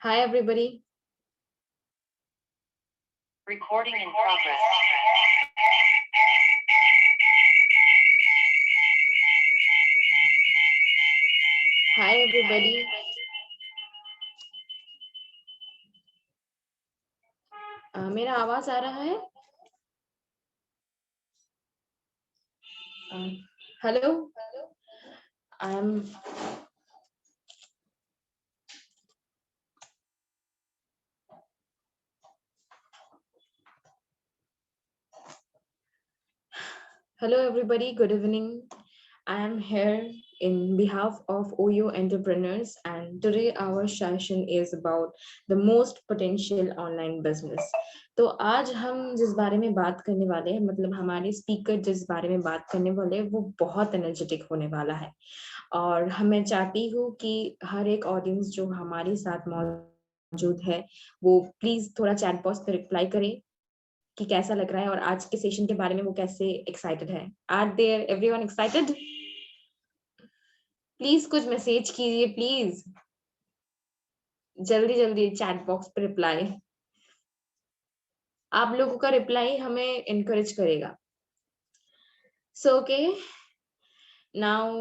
Hi, everybody. Recording in progress. Hi, everybody. मेरा आवाज आ रहा है? Hello. I'm Hello, everybody. Good evening. I am here in behalf of OYO entrepreneurs, and today our session is about the most potential online business. तो आज हम जिस बारे में बात करने वाले हैं, मतलब हमारे स्पीकर जिस बारे में बात करने वाले हैं, वो बहुत एनर्जेटिक होने वाला है। और मैं चाहती हूँ कि हर एक ऑडियंस जो हमारे साथ मौजूद है, वो प्लीज थोड़ा चैट बॉक्स पे रिप्लाई करे कि कैसा लग रहा है और आज के सेशन के बारे में वो कैसे एक्साइटेड है। Are there everyone excited? Please कुछ मैसेज कीजिए, प्लीज जल्दी जल्दी चैट बॉक्स पे रिप्लाई। आप लोगों का रिप्लाई हमें एनकरेज करेगा। सो ओके, नाउ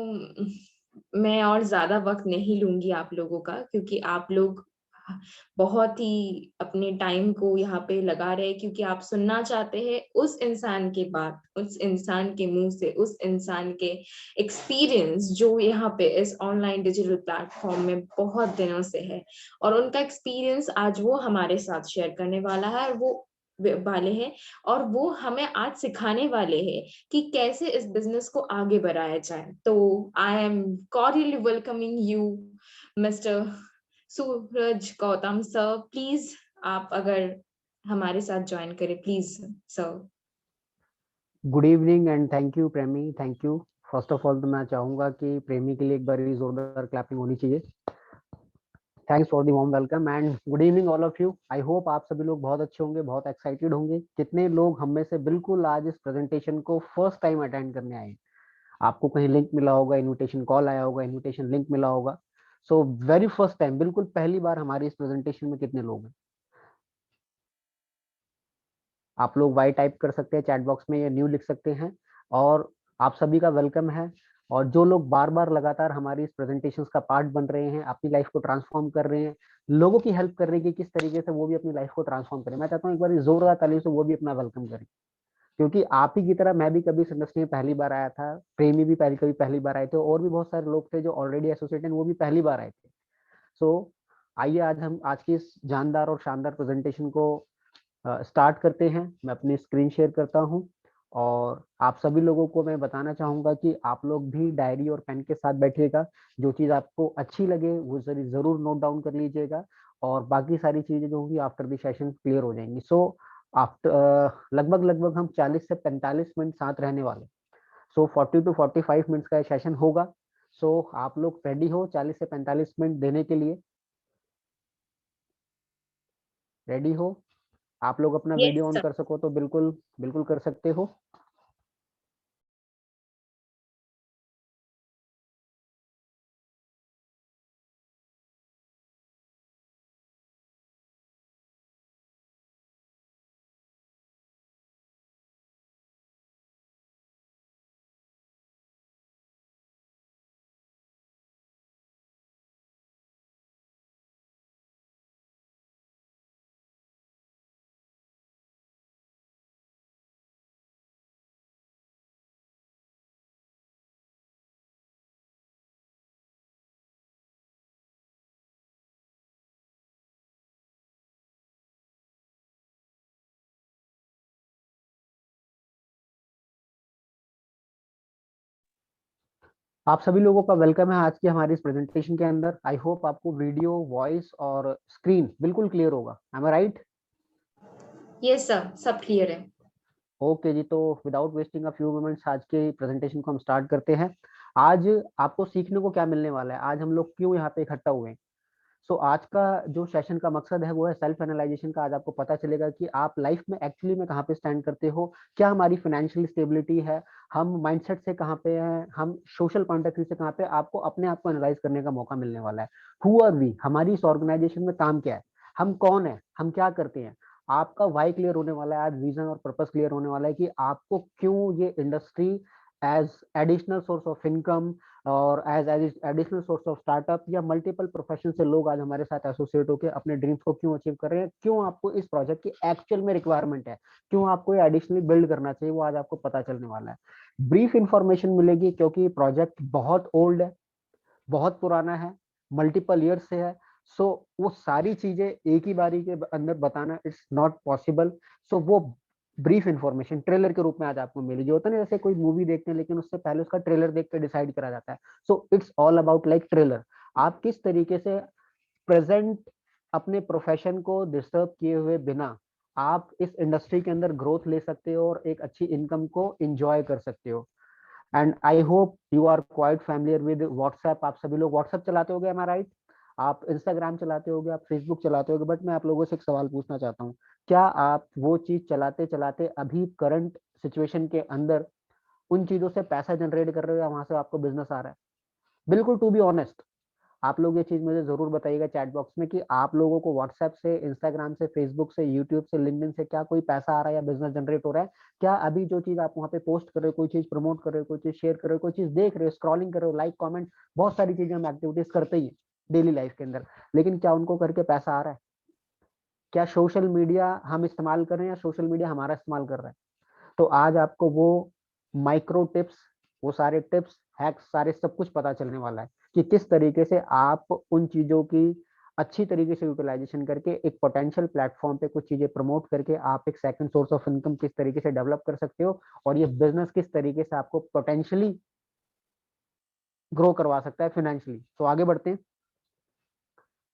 मैं और ज्यादा वक्त नहीं लूंगी आप लोगों का, क्योंकि आप लोग बहुत ही अपने टाइम को यहाँ पे लगा रहे हैं, क्योंकि आप सुनना चाहते हैं उस इंसान के बात, उस इंसान के मुंह से, उस इंसान के एक्सपीरियंस जो यहाँ पे इस ऑनलाइन डिजिटल प्लेटफॉर्म में बहुत दिनों से है, और उनका एक्सपीरियंस आज वो हमारे साथ शेयर करने वाला है, और वो वाले हैं, और वो हमें आज सिखाने वाले हैं कि कैसे इस बिजनेस को आगे बढ़ाया जाए। तो I am cordially welcoming you Mister Suraj Gautam sir, please आप अगर हमारे साथ ज्वाइन करें, please sir. Good evening and thank you Premi, thank you. First of all तो मैं चाहूंगा कि प्रेमी के लिए एक बार जोरदार क्लैपिंग होनी चाहिए। Thanks for the warm welcome and good evening all of you. I hope आप सभी लोग बहुत अच्छे होंगे, बहुत एक्साइटेड होंगे। कितने लोग हम में से बिल्कुल आज इस प्रेजेंटेशन को फर्स्ट टाइम अटेंड करने आए? आपको कहीं लिंक मिला होगा, इन्विटेशन कॉल आया होगा, इन्विटेशन लिंक मिला होगा। सो वेरी फर्स्ट टाइम, बिल्कुल पहली बार हमारी इस प्रेजेंटेशन में कितने लोग हैं? आप लोग वाई टाइप कर सकते हैं चैट बॉक्स में या न्यू लिख सकते हैं, और आप सभी का वेलकम है। और जो लोग बार बार लगातार हमारी इस प्रेजेंटेशंस का पार्ट बन रहे हैं, अपनी लाइफ को ट्रांसफॉर्म कर रहे हैं, लोगों की हेल्प कर रहे हैं कि किस तरीके से वो भी अपनी लाइफ को ट्रांसफॉर्म करें, मैं चाहता हूँ एक बार जोरदार ताली से वो भी अपना वेलकम करें। क्योंकि आप ही की तरह मैं भी कभी इस इंडस्ट्री में पहली बार आया था, प्रेमी भी कभी पहली बार आए थे, और भी बहुत सारे लोग थे जो ऑलरेडी एसोसिएटेड, वो भी पहली बार आए थे। सो आइए आज हम आज की इस जानदार और शानदार प्रेजेंटेशन को स्टार्ट करते हैं। मैं अपनी स्क्रीन शेयर करता हूं, और आप सभी लोगों को मैं बताना चाहूंगा कि आप लोग भी डायरी और पेन के साथ बैठिएगा। जो चीज़ आपको अच्छी लगे वो जरूर नोट डाउन कर लीजिएगा, और बाकी सारी चीज़ें जो होंगी आफ्टर द सेशन क्लियर हो जाएंगी। सो आफ्टर लगभग हम 40 से 45 मिनट साथ रहने वाले। सो 40 टू 45 मिनट्स का सेशन होगा। सो आप लोग रेडी हो 40 से 45 मिनट देने के लिए? रेडी हो? आप लोग अपना यस वीडियो ऑन सर। कर सको तो बिल्कुल बिल्कुल कर सकते हो। आप सभी लोगों का वेलकम है आज की हमारी इस प्रेजेंटेशन के अंदर। आई होप आपको वीडियो, वॉइस और स्क्रीन बिल्कुल क्लियर होगा। M I right? Yes sir, सब क्लियर है। ओके जी, तो without wasting a few moments आज के प्रेजेंटेशन को हम स्टार्ट करते हैं। आज आपको सीखने को क्या मिलने वाला है, आज हम लोग क्यों यहाँ पे इकट्ठा हुए हैं? सो आज का जो सेशन का मकसद है वो है सेल्फ एनालाइजेशन का। आज आपको पता चलेगा कि आप लाइफ में एक्चुअली में कहाँ पे स्टैंड करते हो, क्या हमारी फाइनेंशियल स्टेबिलिटी है, हम माइंडसेट से कहाँ पे हैं, हम सोशल पॉइंट ऑफ व्यू से कहाँ पे। आपको अपने आप को एनालाइज करने का मौका मिलने वाला है। हु आर वी, हमारी इस ऑर्गेनाइजेशन में काम क्या है, हम कौन है, हम क्या करते हैं। आपका वाई क्लियर होने वाला है आज, विजन और पर्पस क्लियर होने वाला है कि आपको क्यों ये industry as additional source of income और as additional source of startup या मल्टीपल प्रोफेशन से लोग आज हमारे साथ एसोसिएट होकर अपने ड्रीम्स को क्यों अचीव कर रहे हैं, क्यों आपको इस प्रोजेक्ट की एक्चुअल में रिक्वायरमेंट है, क्यों आपको ये एडिशनली बिल्ड करना चाहिए, वो आज आपको पता चलने वाला है। ब्रीफ इंफॉर्मेशन मिलेगी क्योंकि प्रोजेक्ट बहुत ओल्ड है, बहुत पुराना है, मल्टीपल ईयर्स से है। सो वो सारी चीजें एक ही बारी के अंदर बताना इट्स नॉट पॉसिबल। सो वो ब्रीफ इंफॉर्मेशन ट्रेलर के रूप में आज आपको मिलेगी। होता है ना जैसे कोई मूवी देखते हैं लेकिन उससे पहले उसका ट्रेलर देख कर डिसाइड करा जाता है। So it's all about like trailer. आप किस तरीके से प्रेजेंट अपने प्रोफेशन को डिस्टर्ब किए हुए बिना आप इस इंडस्ट्री के अंदर ग्रोथ ले सकते हो और एक अच्छी इनकम को एंजॉय कर सकते हो। And I hope you are quite familiar with WhatsApp. आप सभी लोग व्हाट्सएप चलाते होगे, एम आई राइट? आप इंस्टाग्राम चलाते होगे, आप फेसबुक चलाते होगे, बट मैं आप लोगों से एक सवाल पूछना चाहता हूँ, क्या आप वो चीज चलाते चलाते अभी करंट सिचुएशन के अंदर उन चीजों से पैसा जनरेट कर रहे हो या वहां से आपको बिजनेस आ रहा है? बिल्कुल टू बी ऑनेस्ट आप लोग ये चीज मुझे जरूर बताइएगा चैट बॉक्स में कि आप लोगों को व्हाट्सएप से, इंस्टाग्राम से, फेसबुक से, यूट्यूब से, लिंक्डइन से क्या कोई पैसा आ रहा है या बिजनेस जनरेट हो रहा है? क्या अभी जो चीज आप वहाँ पे पोस्ट कर रहे हो, कोई चीज प्रमोट कर रहे हो, कोई चीज शेयर कर रहे हो, कोई चीज देख रहे हो, स्क्रॉलिंग कर रहे हो, लाइक कमेंट, बहुत सारी चीजें हम एक्टिविटीज करते ही डेली लाइफ के अंदर, लेकिन क्या उनको करके पैसा आ रहा है? क्या सोशल मीडिया हम इस्तेमाल कर रहे हैं या सोशल मीडिया हमारा इस्तेमाल कर रहा है? तो आज आपको वो माइक्रो टिप्स, वो सारे टिप्स, हैक्स, सारे सब कुछ पता चलने वाला है कि किस तरीके से आप उन चीजों की अच्छी तरीके से यूटिलाइजेशन करके एक पोटेंशियल प्लेटफॉर्म पे कुछ चीजें प्रमोट करके आप एक सेकंड सोर्स ऑफ इनकम किस तरीके से डेवलप कर सकते हो और ये बिजनेस किस तरीके से आपको पोटेंशियली ग्रो करवा सकता है फाइनेंशियली। तो आगे बढ़ते हैं।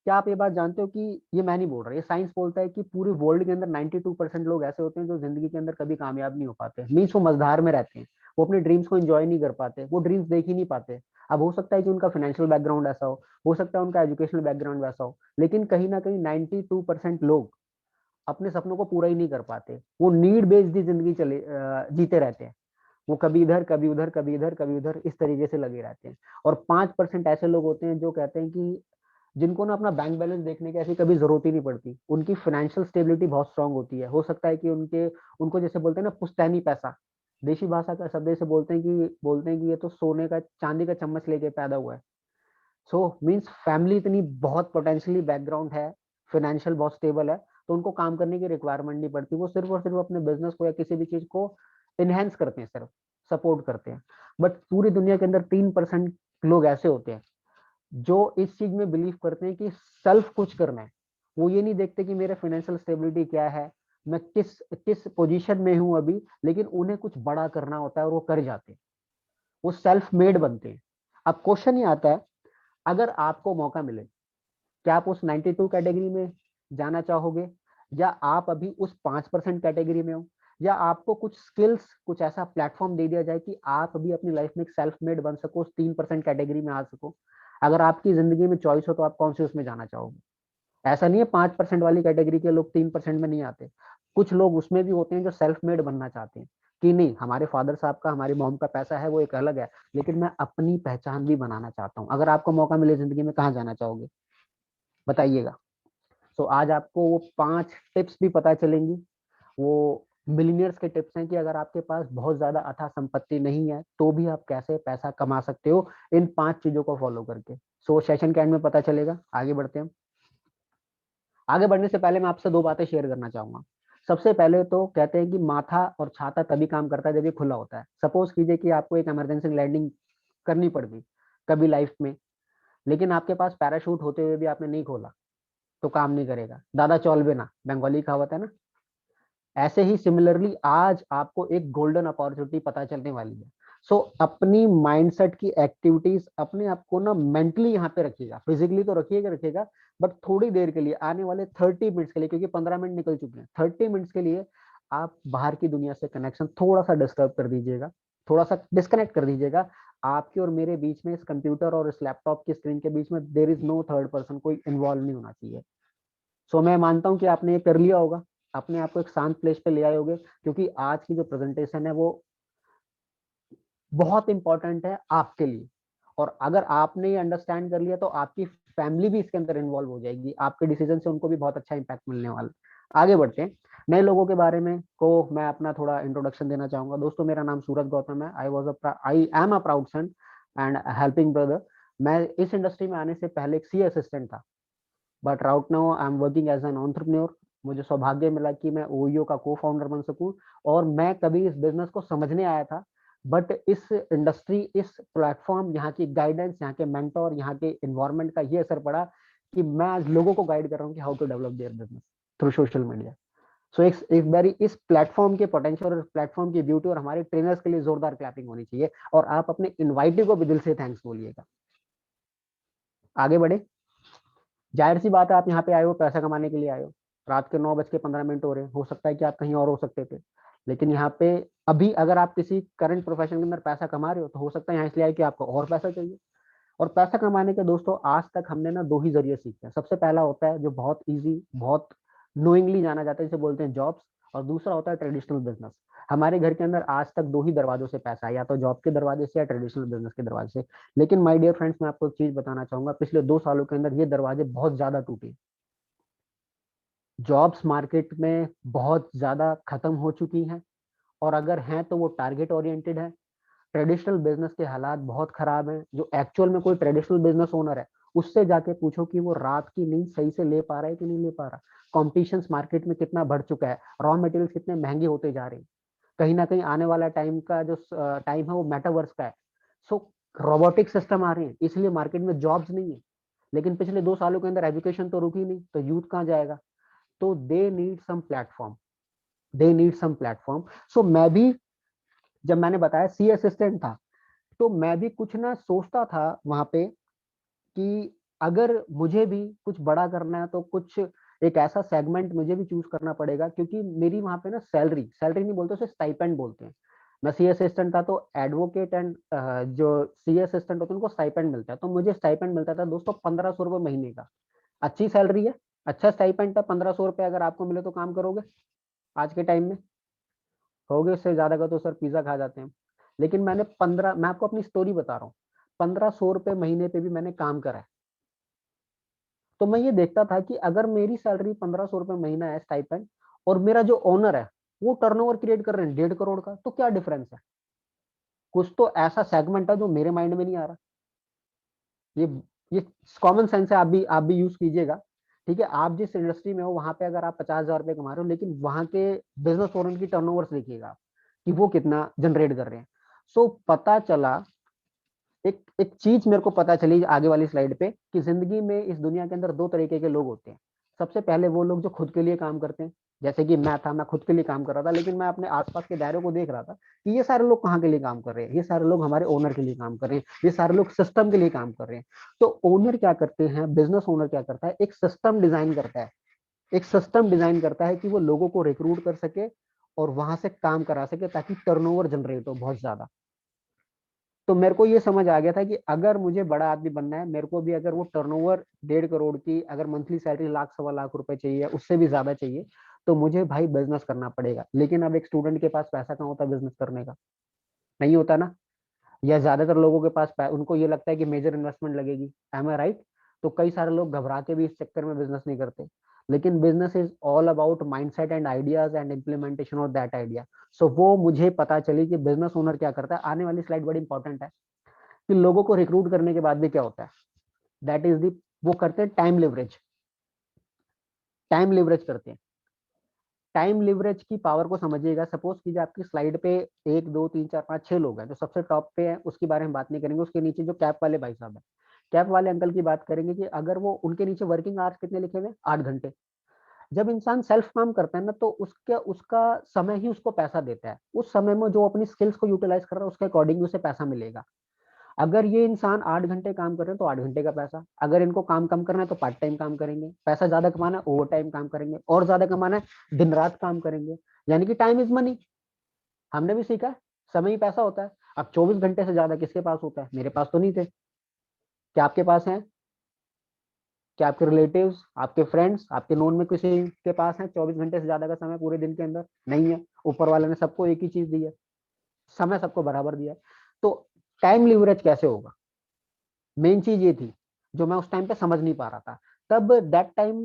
क्या आप ये बात जानते हो कि ये मैं नहीं बोल रहा, ये साइंस बोलता है कि पूरे वर्ल्ड के अंदर 92% लोग ऐसे होते हैं जो जिंदगी के अंदर कभी कामयाब नहीं हो पाते। मीन्स वो मझधार में रहते हैं, वो अपने ड्रीम्स को एंजॉय नहीं कर पाते, वो ड्रीम्स देख ही नहीं पाते। अब हो सकता है कि उनका फाइनेंशियल बैकग्राउंड ऐसा हो सकता है उनका एजुकेशनल बैकग्राउंड वैसा हो, लेकिन कहीं ना कहीं 92% लोग अपने सपनों को पूरा ही नहीं कर पाते। वो नीड बेस्ड ही जिंदगी जीते रहते हैं। वो कभी इधर कभी उधर, कभी इधर कभी उधर, इस तरीके से लगे रहते हैं। और 5% ऐसे लोग होते हैं जो कहते हैं कि जिनको ना अपना बैंक बैलेंस देखने की ऐसी कभी जरूरत ही नहीं पड़ती, उनकी फाइनेंशियल स्टेबिलिटी बहुत स्ट्रांग होती है। हो सकता है कि उनको जैसे बोलते हैं ना पुश्तैनी पैसा, देशी भाषा का शब्द से बोलते हैं कि ये तो सोने का चांदी का चम्मच लेके पैदा हुआ है। सो मीन्स फैमिली इतनी बहुत पोटेंशियली बैकग्राउंड है, फाइनेंशियल बहुत स्टेबल है, तो उनको काम करने की रिक्वायरमेंट नहीं पड़ती। वो सिर्फ और सिर्फ अपने बिजनेस को या किसी भी चीज को इनहेंस करते हैं, सिर्फ सपोर्ट करते हैं। बट पूरी दुनिया के अंदर 3% लोग ऐसे होते हैं जो इस चीज में बिलीव करते हैं कि सेल्फ कुछ करना है। वो ये नहीं देखते कि मेरे फाइनेंशियल स्टेबिलिटी क्या है, मैं किस किस पोजीशन में हूं अभी, लेकिन उन्हें कुछ बड़ा करना होता है और वो कर जाते हैं, वो सेल्फ मेड बनते हैं। अब क्वेश्चन ये आता है, अगर आपको मौका मिले, क्या आप उस 92 कैटेगरी में जाना चाहोगे, या आप अभी उस 5% कैटेगरी में हो, या आपको कुछ स्किल्स, कुछ ऐसा प्लेटफॉर्म दे दिया जाए कि आप अभी अपनी लाइफ में एक सेल्फ मेड बन सको, उस 3% कैटेगरी में आ सको। अगर आपकी जिंदगी में चॉइस हो तो आप कौन से उसमें जाना चाहोगे? ऐसा नहीं है 5% वाली कैटेगरी के लोग 3% में नहीं आते। कुछ लोग उसमें भी होते हैं जो सेल्फ मेड बनना चाहते हैं कि नहीं, हमारे फादर साहब का, हमारी मॉम का पैसा है वो एक अलग है, लेकिन मैं अपनी पहचान भी बनाना चाहता हूँ। अगर आपको मौका मिले जिंदगी में, कहाँ जाना चाहोगे? बताइएगा। तो आज आपको वो 5 टिप्स भी पता चलेंगी। वो मिलीनियर्स के टिप्स हैं कि अगर आपके पास बहुत ज्यादा अथाह संपत्ति नहीं है तो भी आप कैसे पैसा कमा सकते हो इन 5 चीजों को फॉलो करके। सो सेशन के एंड में पता चलेगा। आगे बढ़ते हैं। आगे बढ़ने से पहले मैं आपसे 2 बातें शेयर करना चाहूंगा। सबसे पहले तो कहते हैं कि माथा और छाता तभी काम करता है जब ये खुला होता है। सपोज कीजिए कि आपको एक इमरजेंसी लैंडिंग करनी पड़ गई कभी लाइफ में, लेकिन आपके पास पैराशूट होते हुए भी आपने नहीं खोला, तो काम नहीं करेगा। दादा चौलबे ना, बंगाली कहावत है ना। ऐसे ही सिमिलरली आज आपको एक गोल्डन अपॉर्चुनिटी पता चलने वाली है। सो अपनी माइंडसेट की एक्टिविटीज अपने आप को ना मेंटली यहाँ पे रखिएगा, फिजिकली तो रखिएगा, बट थोड़ी देर के लिए, आने वाले 30 मिनट्स के लिए, क्योंकि 15 मिनट निकल चुके हैं, 30 मिनट्स के लिए आप बाहर की दुनिया से कनेक्शन थोड़ा सा डिस्टर्ब कर दीजिएगा, थोड़ा सा डिस्कनेक्ट कर दीजिएगा। आपके और मेरे बीच में, इस कंप्यूटर और इस लैपटॉप की स्क्रीन के बीच में there is no third person, कोई इन्वॉल्व नहीं होना चाहिए। सो मैं मानता हूं कि आपने ये कर लिया होगा, अपने आप को एक शांत प्लेस पे ले आए होगे, क्योंकि आज की जो प्रेजेंटेशन है वो बहुत इंपॉर्टेंट है आपके लिए। और अगर आपने ये अंडरस्टैंड कर लिया तो आपकी फैमिली भी इसके अंदर इन्वॉल्व हो जाएगी, आपके डिसीजन से उनको भी बहुत अच्छा इंपैक्ट मिलने वाला है। आगे बढ़ते हैं, नए लोगों के बारे में को मैं अपना थोड़ा इंट्रोडक्शन देना चाहूंगा। दोस्तों, मेरा नाम सूरज गौतम है। I am a proud son and helping brother. मैं इस इंडस्ट्री में आने से पहले एक सी असिस्टेंट था, but right now I am working as an entrepreneur. मुझे सौभाग्य मिला कि मैं ओईओ का को फाउंडर बन सकूं, और मैं कभी इस बिजनेस को समझने आया था, बट इस इंडस्ट्री, इस प्लेटफॉर्म, यहाँ की गाइडेंस, यहाँ के मेंटोर, यहाँ के इन्वायरमेंट का ये असर पड़ा कि मैं आज लोगों को गाइड कर रहा हूँ कि how to develop their business through social media. So एक बारी इस प्लेटफॉर्म के पोटेंशियल और इस प्लेटफॉर्म की ब्यूटी और हमारे ट्रेनर्स के लिए जोरदार क्लैपिंग होनी चाहिए, और आप अपने इन्वाइटी को भी दिल से थैंक्स बोलिएगा। आगे बढ़े। जाहिर सी बात है, आप यहाँ पे आए हो पैसा कमाने के लिए आए हो। रात के 9:15 हो रहे हैं, हो सकता है कि आप कहीं और हो सकते थे, लेकिन यहाँ पे अभी अगर आप किसी करंट प्रोफेशन के अंदर पैसा कमा रहे हो तो हो सकता है यहाँ इसलिए आए कि आपको और पैसा चाहिए। और पैसा कमाने के दोस्तों आज तक हमने ना 2 ही जरिए सीखे हैं। सबसे पहला होता है जो बहुत इजी, बहुत नोइंगली जाना जाता है, जिसे बोलते हैं जॉब्स, और दूसरा होता है ट्रेडिशनल बिजनेस। हमारे घर के अंदर आज तक 2 ही दरवाजों से पैसा है, या तो जॉब के दरवाजे से या ट्रेडिशनल बिजनेस के दरवाजे से। लेकिन माय डियर फ्रेंड्स, मैं आपको एक चीज बताना चाहूंगा, पिछले 2 सालों के अंदर ये दरवाजे बहुत ज्यादा टूटे। जॉब्स मार्केट में बहुत ज्यादा खत्म हो चुकी हैं, और अगर हैं तो वो टारगेट ओरिएंटेड है। ट्रेडिशनल बिजनेस के हालात बहुत खराब हैं। जो एक्चुअल में कोई ट्रेडिशनल बिजनेस ओनर है, उससे जाके पूछो कि वो रात की नींद सही से ले पा रहा है कि नहीं ले पा रहा। कॉम्पिटिशन मार्केट में कितना बढ़ चुका है, रॉ मटेरियल कितने महंगे होते जा रहे हैं। कहीं ना कहीं आने वाला टाइम का जो टाइम है वो मेटावर्स का है। सो रोबोटिक सिस्टम आ रहे हैं, इसलिए मार्केट में जॉब्स नहीं है। लेकिन पिछले 2 सालों के अंदर एजुकेशन तो रुकी नहीं, तो यूथ कहाँ जाएगा। तो they need some platform, they need some platform. So मैं भी, जब मैंने बताया सी असिस्टेंट था, तो मैं भी कुछ ना सोचता था वहां पे कि अगर मुझे भी कुछ बड़ा करना है तो कुछ एक ऐसा सेगमेंट मुझे भी चूज करना पड़ेगा, क्योंकि मेरी वहां पे ना सैलरी सैलरी नहीं बोलते, उसे स्टाइपेंड बोलते हैं। मैं सी असिस्टेंट था, तो एडवोकेट एंड जो सी असिस्टेंट होते हैं उनको स्टाइपेंड मिलता है, तो मुझे स्टाइपेंड मिलता था दोस्तों 1500 रुपये महीने का। अच्छी सैलरी है, अच्छा स्टाइपेंड है। 1500 रुपये अगर आपको मिले तो काम करोगे आज के टाइम में? होगे उससे ज्यादा का तो सर पिज्जा खा जाते हैं। लेकिन मैं आपको अपनी स्टोरी बता रहा हूँ, 1500 रुपये महीने पे भी मैंने काम करा है। तो मैं ये देखता था कि अगर मेरी सैलरी 1500 रुपये महीना है स्टाइपेंड, और मेरा जो ओनर है वो टर्नओवर क्रिएट कर रहे हैं 1.5 करोड़ का, तो क्या डिफरेंस है। कुछ तो ऐसा सेगमेंट है जो मेरे माइंड में नहीं आ रहा। ये ये कॉमन सेंस है, आप भी यूज कीजिएगा। ठीक है, आप जिस इंडस्ट्री में हो वहां पे अगर आप 50,000 रुपये कमा रहे हो, लेकिन वहां के बिजनेस ओनर की टर्नओवर्स देखिएगा कि वो कितना जनरेट कर रहे हैं। सो पता चला, एक एक चीज मेरे को पता चली आगे वाली स्लाइड पे, कि जिंदगी में इस दुनिया के अंदर 2 तरीके के लोग होते हैं। सबसे पहले वो लोग जो खुद के लिए काम करते हैं, जैसे कि मैं खुद के लिए काम कर रहा था, लेकिन मैं अपने आसपास के दायरे को देख रहा था कि ये सारे लोग कहाँ के लिए काम कर रहे हैं। ये सारे लोग हमारे ओनर के लिए काम कर रहे हैं, ये सारे लोग सिस्टम के लिए काम कर रहे हैं। तो ओनर क्या करते हैं, बिजनेस ओनर क्या करता है, एक सिस्टम डिजाइन करता है। एक सिस्टम डिजाइन करता है कि वो लोगों को रिक्रूट कर सके और वहां से काम करा सके, ताकि टर्नओवर जनरेट हो बहुत ज्यादा। तो मेरे को ये समझ आ गया था कि अगर मुझे बड़ा आदमी बनना है, मेरे को भी अगर वो टर्नओवर 1.5 करोड़ की, अगर मंथली सैलरी लाख 1.25 लाख चाहिए, उससे भी ज्यादा चाहिए, तो मुझे भाई बिजनेस करना पड़ेगा। लेकिन अब एक स्टूडेंट के पास पैसा कहाँ होता है बिजनेस करने का? नहीं होता ना। या ज्यादातर लोगों के पास उनको ये लगता है कि मेजर इन्वेस्टमेंट लगेगी। M I right? तो कई सारे लोग घबरा के भी इस चक्कर में बिजनेस नहीं करते। लेकिन business is all about mindset and ideas and implementation of that idea. So वो मुझे पता चली कि बिजनेस ओनर क्या करता है। आने वाली स्लाइड बड़ी इंपॉर्टेंट है कि लोगों को रिक्रूट करने के बाद भी क्या होता है। दैट इज दी, वो करते हैं टाइम लिवरेज। टाइम लिवरेज करते हैं। टाइम लिवरेज की पावर को समझिएगा। सपोज कीजिए आपकी स्लाइड पे 1 2 3 4 5 6 लोग हैं, जो सबसे टॉप पे है उसके बारे में बात नहीं करेंगे। उसके नीचे जो कैप वाले भाई साहब है, कैप वाले अंकल की बात करेंगे कि अगर वो, उनके नीचे वर्किंग आवर्स कितने लिखे हुए, 8 घंटे। जब इंसान सेल्फ काम करता है ना, तो उसका उसका समय ही उसको पैसा देता है। उस समय में जो अपनी स्किल्स को यूटिलाइज कर रहा है, उसके अकॉर्डिंग उसे पैसा मिलेगा। अगर ये इंसान 8 घंटे काम कर रहे हैं तो 8 घंटे का पैसा। अगर इनको काम कम करना है तो पार्ट टाइम काम करेंगे। पैसा ज्यादा कमाना है, ओवर टाइम काम करेंगे। और ज्यादा कमाना है, दिन रात काम करेंगे। यानी कि टाइम इज मनी। हमने भी सीखा है, समय ही पैसा होता है। अब 24 घंटे से ज्यादा किसके पास होता है? मेरे पास तो नहीं थे। क्या आपके पास है? क्या आपके रिलेटिव्स, आपके फ्रेंड्स, आपके नोन में किसी के पास है 24 घंटे से ज्यादा का समय पूरे दिन के अंदर? नहीं है। ऊपर वाले ने सबको एक ही चीज दी है, समय सबको बराबर दिया है। तो टाइम लिवरेज कैसे होगा, मेन चीज ये थी जो मैं उस टाइम पे समझ नहीं पा रहा था। तब दैट टाइम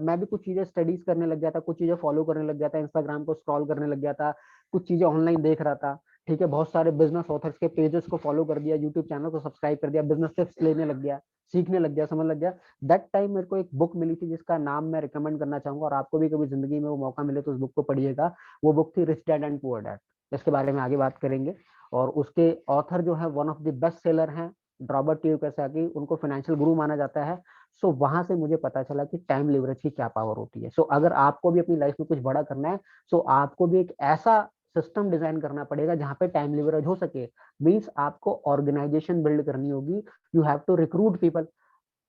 मैं भी कुछ चीजें स्टडीज करने लग गया था, कुछ चीजें फॉलो करने लग गया था, इंस्टाग्राम को स्क्रॉल करने लग गया था, कुछ चीजें ऑनलाइन देख रहा था। ठीक है, बहुत सारे बिजनेस ऑथर्स के पेजेस को फॉलो कर दिया, यूट्यूब चैनल को सब्सक्राइब कर दिया, बिजनेस टिप्स लेने लग गया, सीखने लग गया, समझ लग गया। दैट टाइम मेरे को एक बुक मिली थी जिसका नाम मैं रिकमेंड करना चाहूंगा, और आपको भी कभी जिंदगी में वो मौका मिले तो उस बुक को पढ़िएगा। वो बुक थी rich dad and poor dad. इसके बारे में आगे बात करेंगे। और उसके ऑथर जो है one of the best seller हैं रॉबर्ट कियोसाकी, उनको फाइनेंशियल गुरु माना जाता है। सो वहां से मुझे पता चला कि टाइम लिवरेज की क्या पावर होती है। सो अगर आपको भी अपनी लाइफ में कुछ बड़ा करना है, सो आपको भी एक ऐसा सिस्टम डिजाइन करना पड़ेगा जहां पे टाइम लिवरेज हो सके। मींस आपको ऑर्गेनाइजेशन बिल्ड करनी होगी, you have to recruit people.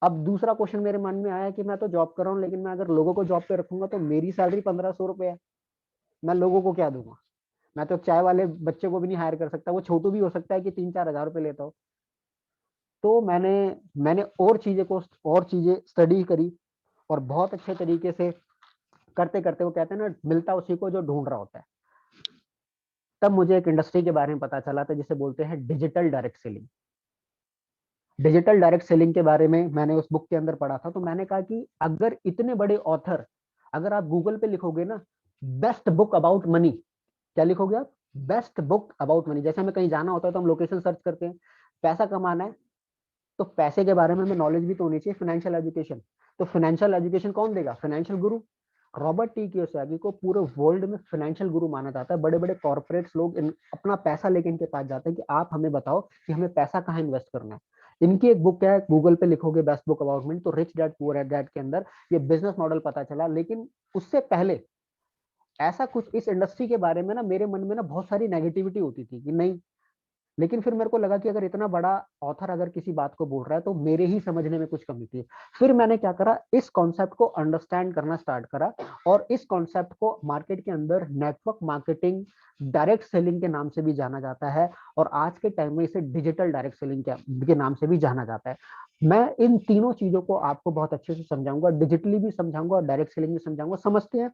अब दूसरा क्वेश्चन मेरे मन में आया कि मैं तो जॉब कर रहा हूँ, लेकिन मैं अगर लोगों को जॉब पे रखूंगा तो मेरी सैलरी 1500 रुपए है, मैं लोगों को क्या दूंगा? मैं तो चाय वाले बच्चे को भी नहीं हायर कर सकता, वो छोटू भी हो सकता है कि 3-4 हजार रुपए लेता हो। तो मैंने मैंने और चीजें स्टडी करी, और बहुत अच्छे तरीके से करते करते, वो कहते हैं ना, मिलता उसी को जो ढूंढ रहा होता है। तब मुझे एक इंडस्ट्री के बारे में पता चला था जिसे बोलते हैं digital direct selling. Digital direct selling के बारे में मैंने उस बुक के अंदर पढ़ा था, तो मैंने कहा कि अगर इतने बड़े ऑथर, अगर आप गूगल पे लिखोगे ना बेस्ट बुक अबाउट मनी, क्या लिखोगे आप? Best book about money. जैसे हमें कहीं जाना होता है तो हम लोकेशन सर्च करते हैं, पैसा कमाना है तो पैसे के बारे में हमें नॉलेज भी तो होनी चाहिए, फाइनेंशियल एजुकेशन। तो फाइनेंशियल एजुकेशन कौन देगा? फाइनेंशियल गुरु। रॉबर्ट टी कियोसाकी को पूरे वर्ल्ड में फाइनेंशियल गुरु माना जाता है। बड़े बड़े कॉर्पोरेट्स लोग अपना पैसा लेके इनके पास जाते हैं कि आप हमें बताओ कि हमें पैसा कहाँ इन्वेस्ट करना है। इनकी एक बुक है, गूगल पे लिखोगे बेस्ट बुक अबाउट मनी, तो रिच डैड पुअर डैड के अंदर ये बिजनेस मॉडल पता चला। लेकिन उससे पहले ऐसा कुछ इस इंडस्ट्री के बारे में ना मेरे मन में ना बहुत सारी नेगेटिविटी होती थी कि नहीं। लेकिन फिर मेरे को लगा कि अगर इतना बड़ा ऑथर अगर किसी बात को बोल रहा है तो मेरे ही समझने में कुछ कमी थी। फिर मैंने क्या करा, इस कॉन्सेप्ट को अंडरस्टैंड करना स्टार्ट करा, और इस कॉन्सेप्ट को मार्केट के अंदर नेटवर्क मार्केटिंग, डायरेक्ट सेलिंग के नाम से भी जाना जाता है, और आज के टाइम में इसे डिजिटल डायरेक्ट सेलिंग के नाम से भी जाना जाता है। मैं इन तीनों चीजों को आपको बहुत अच्छे से समझाऊंगा, डिजिटली भी समझाऊंगा और डायरेक्ट सेलिंग भी समझाऊंगा। समझते हैं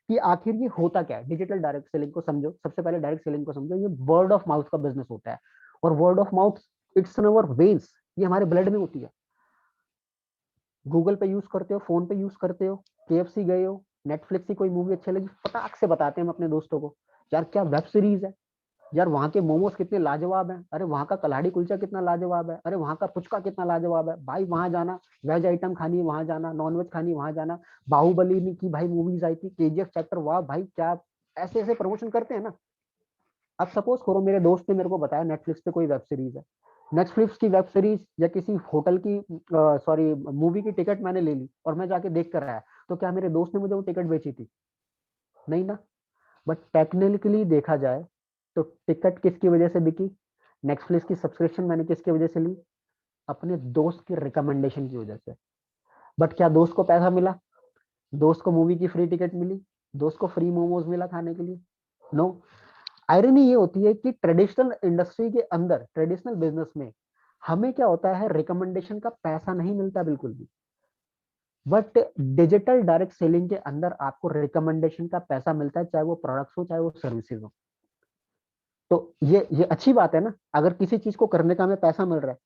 कि आखिर ये होता क्या है। डिजिटल डायरेक्ट सेलिंग को समझो, सबसे पहले डायरेक्ट सेलिंग को समझो। ये वर्ड ऑफ माउथ का बिजनेस होता है, और word of mouth it's in our veins, ये हमारे ब्लड में होती है। गूगल पे यूज करते हो, फोन पे यूज करते हो, केएफसी गए हो, नेटफ्लिक्स की कोई मूवी अच्छी लगी, फटाक से बताते हैं हम अपने दोस्तों को, यार क्या वेब सीरीज है, यार वहाँ के मोमोज कितने लाजवाब हैं, अरे वहाँ का कलाड़ी कुलचा कितना लाजवाब है, अरे वहाँ का पुचका कितना लाजवाब है, भाई वहाँ जाना, वेज आइटम खानी वहाँ जाना, नॉन वेज खानी वहाँ जाना, बाहुबली की भाई मूवीज आई थी, केजीएफ चैप्टर, वाह भाई क्या, ऐसे ऐसे प्रमोशन करते हैं ना। अब सपोज करो मेरे दोस्त ने मेरे को बताया नेटफ्लिक्स पे कोई वेब सीरीज है, नेटफ्लिक्स की वेब सीरीज या किसी होटल की सॉरी मूवी की टिकट मैंने ले ली और मैं जाके देख कर आया, तो क्या मेरे दोस्त ने मुझे वो टिकट बेची थी? नहीं ना। बट टेक्निकली देखा जाए तो टिकट किसकी वजह से बिकी? नेटफ्लिक्स की सब्सक्रिप्शन मैंने किसकी वजह से ली? अपने दोस्त की रिकमेंडेशन की वजह से। बट क्या दोस्त को पैसा मिला? दोस्त को मूवी की फ्री टिकट मिली? दोस्त को फ्री मोमोज मिला खाने के लिए? नो। आयरनी ये होती है कि ट्रेडिशनल इंडस्ट्री के अंदर, ट्रेडिशनल बिजनेस में हमें क्या होता है, रिकमेंडेशन का पैसा नहीं मिलता बिल्कुल भी। बट डिजिटल डायरेक्ट सेलिंग के अंदर आपको रिकमेंडेशन का पैसा मिलता है, चाहे वो प्रोडक्ट्स हो चाहे वो सर्विसेज हो। तो ये अच्छी बात है ना, अगर किसी चीज को करने का हमें पैसा मिल रहा है,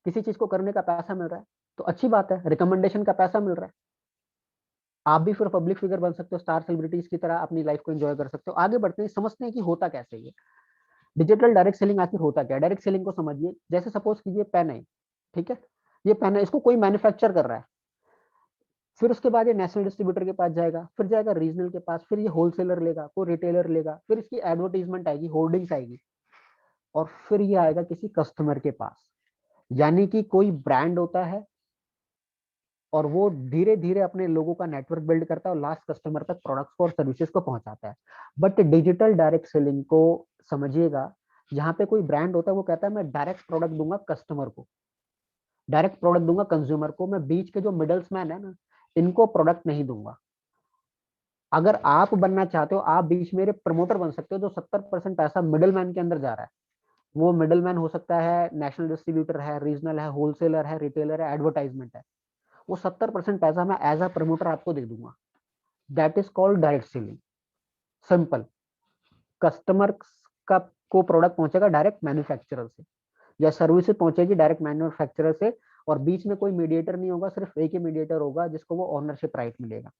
किसी चीज को करने का पैसा मिल रहा है तो अच्छी बात है, रिकमेंडेशन का पैसा मिल रहा है। आप भी फिर पब्लिक फिगर बन सकते हो, स्टार सेलिब्रिटीज की तरह अपनी लाइफ को एंजॉय कर सकते हो। आगे बढ़ते हैं, समझते हैं कि होता कैसे ये डिजिटल डायरेक्ट सेलिंग, आखिर होता क्या है। डायरेक्ट सेलिंग को समझिए, जैसे सपोज कीजिए पेन है, ठीक है, ये पेन है, इसको कोई मैन्युफैक्चर कर रहा है, फिर उसके बाद ये नेशनल डिस्ट्रीब्यूटर के पास जाएगा, फिर जाएगा रीजनल के पास, फिर ये होलसेलर लेगा, कोई रिटेलर लेगा, फिर इसकी एडवर्टीजमेंट आएगी, होर्डिंग्स आएगी, और फिर ये आएगा किसी कस्टमर के पास। यानी कि कोई ब्रांड होता है और वो धीरे धीरे अपने लोगों का नेटवर्क बिल्ड करता है और लास्ट कस्टमर तक प्रोडक्ट्स को और सर्विसेज को पहुंचाता है। बट डिजिटल डायरेक्ट सेलिंग को समझिएगा, जहां पे कोई ब्रांड होता है वो कहता है मैं डायरेक्ट प्रोडक्ट दूंगा कस्टमर को, डायरेक्ट प्रोडक्ट दूंगा कंज्यूमर को, मैं बीच के जो मिडल्स मैन है ना इनको प्रोडक्ट नहीं दूंगा। अगर आप बनना चाहते हो, आप बीच में प्रमोटर बन सकते हो। जो 70% पैसा मिडिल मैन के अंदर जा रहा है, वो मिडिल मैन हो सकता है नेशनल डिस्ट्रीब्यूटर है, रीजनल है, होलसेलर है, रिटेलर है, एडवर्टाइजमेंट है, वो 70% पैसा मैं एज अ प्रमोटर आपको दे दूंगा। That is called direct selling. Simple. Customer का को प्रोडक्ट पहुंचेगा डायरेक्ट मैन्युफैक्चरर से, या सर्विस पहुंचेगी डायरेक्ट मैन्युफैक्चरर से, और बीच में कोई मीडिएटर नहीं होगा, सिर्फ एक ही मीडिएटर होगा जिसको वो ओनरशिप राइट मिलेगा।